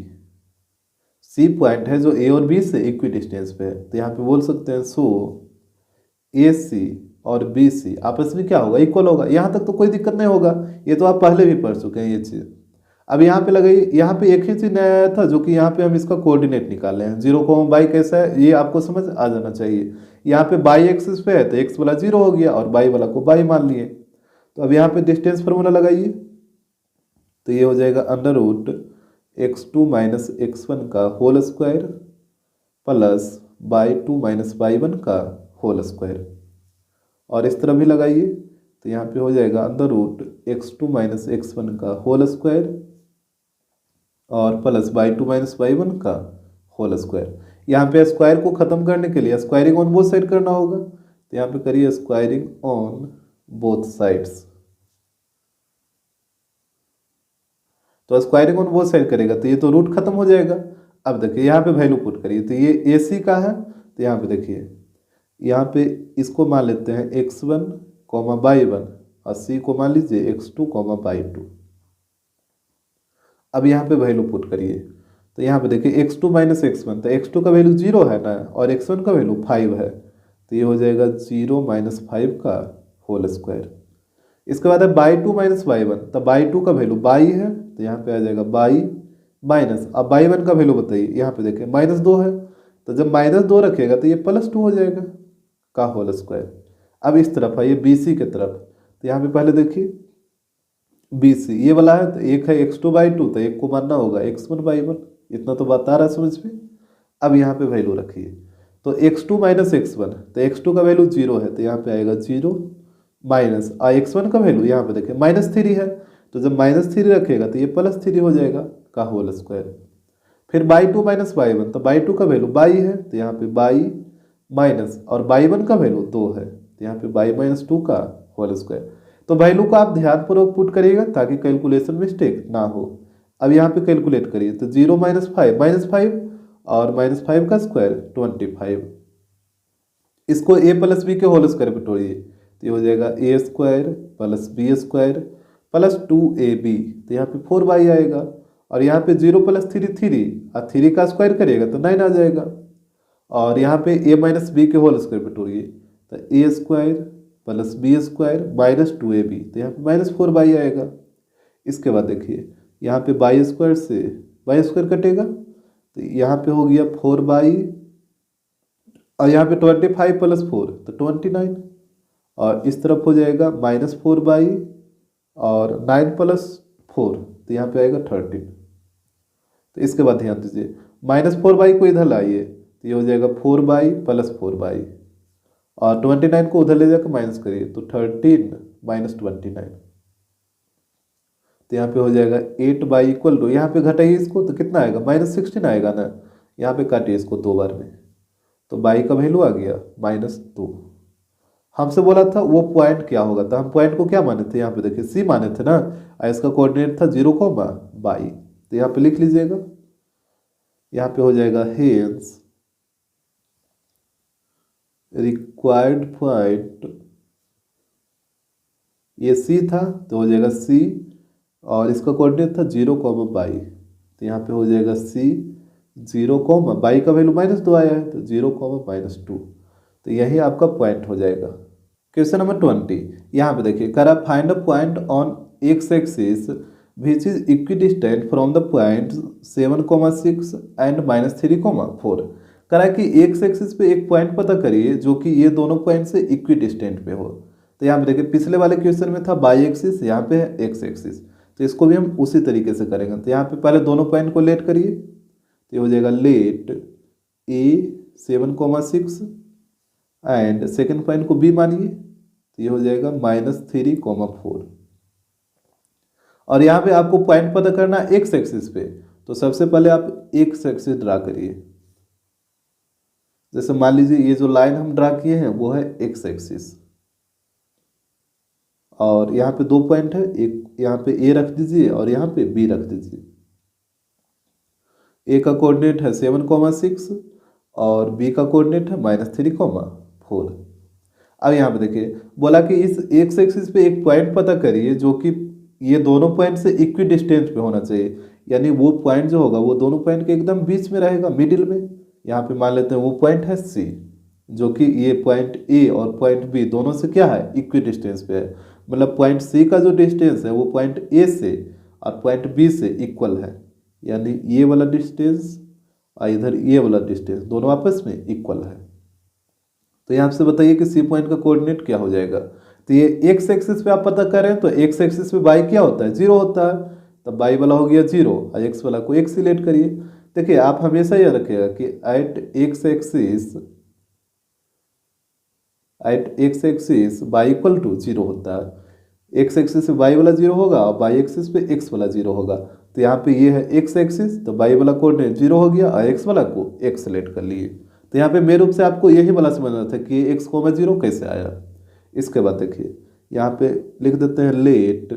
C point है जो ए और बी से इक्वी डिस्टेंस पे है। तो यहाँ पे बोल सकते हैं सो ए सी और बी सी आपस में क्या होगा, इक्वल होगा। यहाँ तक तो कोई दिक्कत नहीं होगा, ये तो आप पहले भी पढ़ चुके हैं ये चीज़। अब यहाँ पे लगाइए, यहाँ पे एक ही चीज नया था जो कि यहाँ पे हम इसका कोऑर्डिनेट निकाले हैं। 0, बाई कैसा है ये आपको समझ आ जाना चाहिए। यहाँ पे बाई एक्सिस पे है तो एक्स वाला 0 हो गया और बाई वाला को बाई मान लिए। तो अब यहाँ पे डिस्टेंस फार्मूला लगाइए, तो ये हो जाएगा √x2 - x1 का whole square plus y2 - y1 का होल स्क्वायर। और इस तरह भी लगाइए, तो यहाँ पे हो जाएगा √x2 - x1 का होल स्क्वायर और प्लस y2 - y1 का होल स्क्वायर। यहाँ पे स्क्वायर को खत्म करने के लिए स्क्वायरिंग ऑन बोथ साइड करना होगा। तो यहाँ पे करिए स्क्वायरिंग ऑन बोथ साइड्स। तो स्क्वायरिंग ऑन बोथ साइड करेगा तो ये तो रूट खत्म हो जाएगा। अब देखिए यहाँ पे वैल्यू पुट करिए, तो ये ए सी का है। तो यहाँ पे देखिए, यहाँ पे इसको मान लेते हैं x1, y1 और सी को मान लीजिए x2, y2। अब यहाँ पे वैल्यू पुट करिए, तो यहाँ पे देखिए x2 - x1, तो x2 का वैल्यू 0 है ना और x1 का वैल्यू 5 है। तो ये हो जाएगा 0 - 5 का होल स्क्वायर। इसके बाद है y2 - y1, तो y2 का वैल्यू बाई है, तो यहाँ पे आ जाएगा बाई माइनस, अब y1 का वैल्यू बताइए, यहाँ पे देखिए -2 है, तो जब -2 रखेगा तो ये +2 हो जाएगा का होल स्क्वायर। अब इस तरफ आइए BC की तरफ, तो यहाँ पे पहले देखिए BC ये वाला है, तो एक है x2/2, तो एक को मानना होगा x1/1। इतना तो बात आ रहा है समझ में। अब यहाँ पे वैल्यू रखिए, तो x2 - x1, तो x2 का वैल्यू 0 है, तो यहाँ पे आएगा 0 माइनस x1 का वैल्यू यहाँ पे देखिए -3 है, तो जब -3 रखेगा तो ये +3 हो जाएगा का होल स्क्वायर। फिर y2 - y1, तो y2 का वैल्यू बाई है, तो यहाँ पे बाई माइनस और y1 का वैल्यू 2 है, तो यहाँ पे बाई -2 का होल स्क्वायर। तो वैल्यू को आप ध्यानपूर्वक पुट करिएगा ताकि कैलकुलेशन मिस्टेक ना हो। अब यहाँ पे कैलकुलेट करिए, तो 0 - 5 और -5 का स्क्वायर 25। इसको a + b के होल स्क्वायर पे तोड़िए, तो ये हो जाएगा a² + b² + 2ab, तो यहाँ पे 4y आएगा। और यहाँ पे 0 + 3 3 और 3 का स्क्वायर करिएगा तो 9 आ जाएगा। और यहाँ पे a - b के होल स्क्वायर पे तोड़िए, तो a² + b² - 2ab, तो यहाँ पे -4y आएगा। इसके बाद देखिए यहाँ पे y² से y² कटेगा, तो यहाँ पे हो गया 4y और यहाँ पे 25 + 4 तो 29, और इस तरफ हो जाएगा -4y और 9 + 4, तो यहाँ पे आएगा 13। तो इसके बाद ध्यान दीजिए -4y को इधर लाइए, तो ये हो जाएगा 4y + 4y और 29 को उधर ले जाकर माइनस करिए, तो 13 - 29। तो यहाँ पे हो जाएगा 8 इक्वल टू, यहाँ पे घटाइए इसको तो कितना आएगा -16 आएगा ना। यहाँ पे काटिए इसको 2 बार में, तो बाई का वैल्यू आ गया -2। हमसे बोला था वो पॉइंट क्या होगा, तो हम पॉइंट को क्या माने थे, यहाँ पे देखिए सी माने थे ना, और इसका कोऑर्डिनेट था 0, तो यहाँ पे लिख लीजिएगा। यहाँ पे हो जाएगा हेंस रिक्वायर्ड पॉइंट, ये सी था तो हो जाएगा सी, और इसका कोऑर्डिनेट था 0, तो यहाँ पे हो जाएगा सी 0, बाई का वैल्यू -2 आया है तो 0, -2, तो यही आपका पॉइंट हो जाएगा। क्वेश्चन नंबर 20, यहाँ पे देखिए करा find a point on x axis which is equidistant from the point 7, 6 and -3, 4। करा कि एक्स एक्सिस पे एक पॉइंट पता करिए जो कि ये दोनों पॉइंट से इक्विडिस्टेंट पे हो। तो यहाँ पे देखिए पिछले वाले क्वेश्चन में था बाई एक्सिस, यहाँ पे है एक्स एक्सिस, तो इसको भी हम उसी तरीके से करेंगे। तो यहाँ पे पहले दोनों पॉइंट को लेट करिए, तो ये हो जाएगा let A 7, 6 and second point को बी मानिए, तो ये हो जाएगा -3, 4। और यहाँ पे आपको पॉइंट पता करना है एक्स एक्सिस पे, तो सबसे पहले आप एक्स एक्सिस ड्रा करिए। जैसे मान लीजिए ये जो लाइन हम ड्रा किए हैं वो है एक्स एक्सिस, और यहाँ पे 2 पॉइंट है, एक यहाँ पे ए रख दीजिए और यहाँ पे बी रख दीजिए। ए का कोऑर्डिनेट है 7, 6 और बी का कोऑर्डिनेट है -3, 4। अब यहाँ पे देखिए बोला कि इस एक्स एक्सिस पे एक पॉइंट पता करिए जो कि ये दोनों पॉइंट से इक्वी डिस्टेंस पे होना चाहिए, यानी वो पॉइंट जो होगा वो दोनों पॉइंट के एकदम बीच में रहेगा, मिडिल में। यहाँ पे मान लेते हैं वो पॉइंट है सी, जो कि ये पॉइंट ए और पॉइंट बी दोनों से क्या है, इक्वी डिस्टेंस पे है। मतलब पॉइंट सी का जो डिस्टेंस है वो पॉइंट ए से और पॉइंट बी से इक्वल है, यानी ये वाला डिस्टेंस और इधर ये वाला डिस्टेंस दोनों आपस में इक्वल है। तो यहाँ से बताइए कि सी पॉइंट का कोऑर्डिनेट क्या हो जाएगा। तो ये एक्स एक्सिस पे आप पता करें तो एक्स एक्सिस पे बाई क्या होता है, 0 होता है, तो बाई वाला हो गया 0 और एक्स वाला को एक्स सिलेक्ट करिए। देखिए आप हमेशा यह रखिएगा कि at X axis y equal to 0 होता है। एक्स एक्सिस पे बाई वाला 0 होगा और बाई एक्सिस पे एक्स वाला 0 होगा। तो यहाँ पे ये है एक्स एक्सिस, तो बाई वाला कोऑर्डिनेट 0 हो गया और एक्स वाला को एक्स सेलेक्ट कर लिए। तो यहाँ पे मेरे रूप से आपको यही वाला समझना था कि एक्स कोमा 0 कैसे आया। इसके बाद देखिए यहाँ पे लिख देते हैं let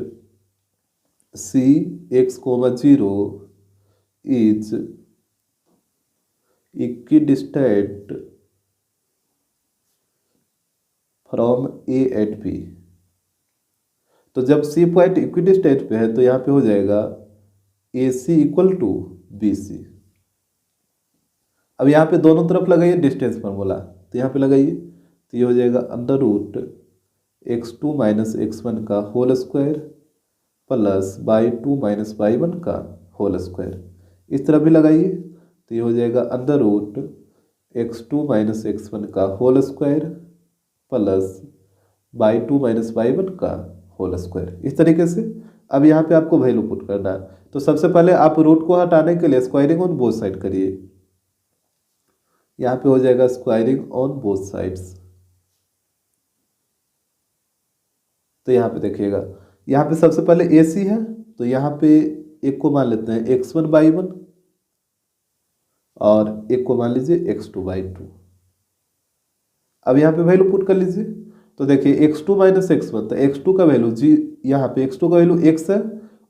C X comma 0 is equidistant from A at B. तो जब सी पॉइंट इक्विडिस्टेंट पे है तो यहाँ पे हो जाएगा ए सी इक्वल टू बी सी। अब यहाँ पे दोनों तरफ लगाइए डिस्टेंस फार्मूला, तो यहाँ पे लगाइए, तो ये हो जाएगा √x2 - x1 का whole square plus y2 - y1 का होल स्क्वायर। इस तरह भी लगाइए, तो ये हो जाएगा √x2 - x1 का whole square plus y2 - y1 का होल स्क्वायर। इस तरीके से अब यहाँ पे आपको वैल्यू पुट करना है। तो सबसे पहले आप रूट को हटाने के लिए स्क्वायरिंग ऑन बोथ साइड करिए। यहाँ पे हो जाएगा स्क्वायरिंग ऑन बोथ साइड्स। तो यहाँ पे देखिएगा यहाँ पे सबसे पहले ए सी है, तो यहाँ पे एक को मान लेते हैं x1/1 और एक को मान लीजिए x2/2। अब यहाँ पे वैल्यू पुट कर लीजिए, तो देखिए x2 - x1, तो x2 का वैल्यू जी, यहाँ पे x2 का वैल्यू x है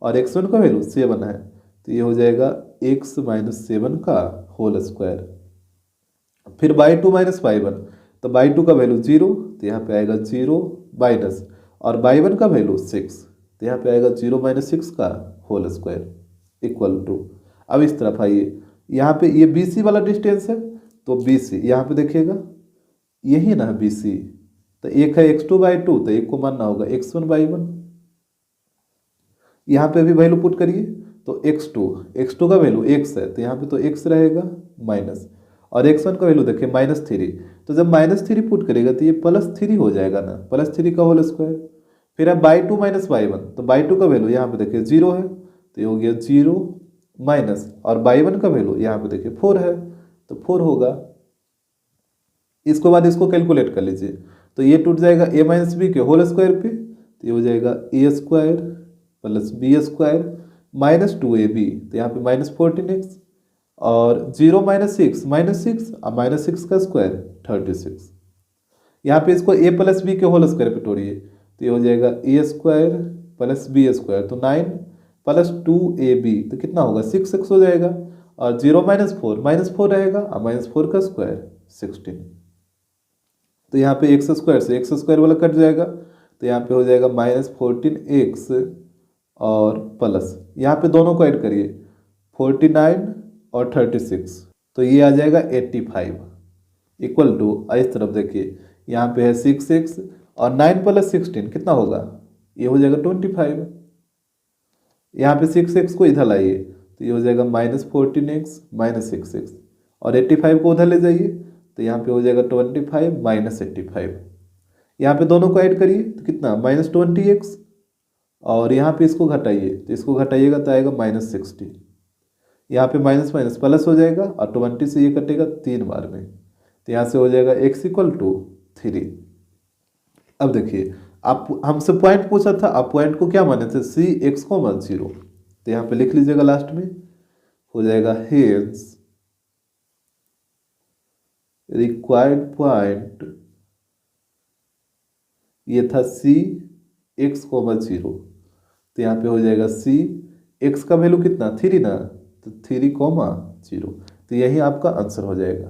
और x1 का वैल्यू 7 है, तो ये हो जाएगा x - 7 का होल स्क्वायर। फिर y2 - y1, तो y2 का वैल्यू 0, तो यहाँ पे आएगा 0 माइनस, और y1 का वैल्यू 6, तो यहाँ पे आएगा 0 - 6 का होल स्क्वायर इक्वल टू। अब इस तरफ आइए, यहाँ पे ये BC वाला डिस्टेंस है, तो BC यहाँ पे देखिएगा यही ना BC, तो एक है x2/2, तो एक को मानना होगा x1/1। यहाँ पे भी वैल्यू पुट करिए, तो x2 का वैल्यू x है, तो यहाँ पे तो x रहेगा माइनस, और x1 का वैल्यू देखिए -3, तो जब -3 पुट करेगा तो ये +3 हो जाएगा ना, +3 का होल स्क्वायर। फिर है y2 - y1, तो y2 का वैल्यू यहाँ पे देखिए 0 है, तो ये हो गया 0 माइनस, और y1 का वैल्यू यहाँ पे देखिए 4 है, तो 4 होगा। इसके बाद इसको कैलकुलेट कर लीजिए, तो ये टूट जाएगा a - b के होल स्क्वायर पे, तो ये हो जाएगा a² plus B square minus 2ab, तो यहाँ पे माइनस 14x, और 0 माइनस सिक्स और माइनस सिक्स का स्क्वायर 36। यहाँ पे इसको a प्लस बी के होल स्क्वायर पे तोड़िए, तो ये हो जाएगा ए स्क्वायर प्लस बी स्क्वायर, तो 9 प्लस 2ab, तो कितना होगा 6x हो जाएगा, और 0 माइनस फोर रहेगा और माइनस फोर का स्क्वायर 16। तो यहाँ पे एक्स स्क्वायर से एक्स स्क्वायर वाला कट जाएगा, तो यहाँ पे हो जाएगा माइनस 14x और प्लस यहाँ पे दोनों को ऐड करिए 49 और 36, तो ये आ जाएगा 85 इक्वल टू, इस तरफ देखिए यहाँ पे है 6x और 9 प्लस 16 कितना होगा, ये हो जाएगा 25। यहाँ पे 6x को इधर लाइए, तो ये हो जाएगा माइनस 14x माइनस 6x, और 85 को उधर ले जाइए, तो यहाँ पे हो जाएगा 25 माइनस 85। यहाँ पे दोनों को ऐड करिए तो कितना माइनस 20x, और यहाँ पे इसको घटाइए, तो इसको घटाइएगा तो आएगा माइनस 60। यहाँ पे माइनस माइनस प्लस हो जाएगा, और 20 से ये कटेगा 3 बार में, तो यहाँ से हो जाएगा x इक्वल टू 3। अब देखिए आप हमसे पॉइंट पूछा था, आप पॉइंट को क्या माने थे, सी एक्स को मान 0, तो यहाँ पे लिख लीजिएगा लास्ट में हो जाएगा हेंस रिक्वायर्ड पॉइंट, ये था सी एक्स कोमा 0, तो यहाँ पे हो जाएगा सी एक्स का वैल्यू कितना 3 ना, तो 3 कोमा 0, तो यही आपका आंसर हो जाएगा।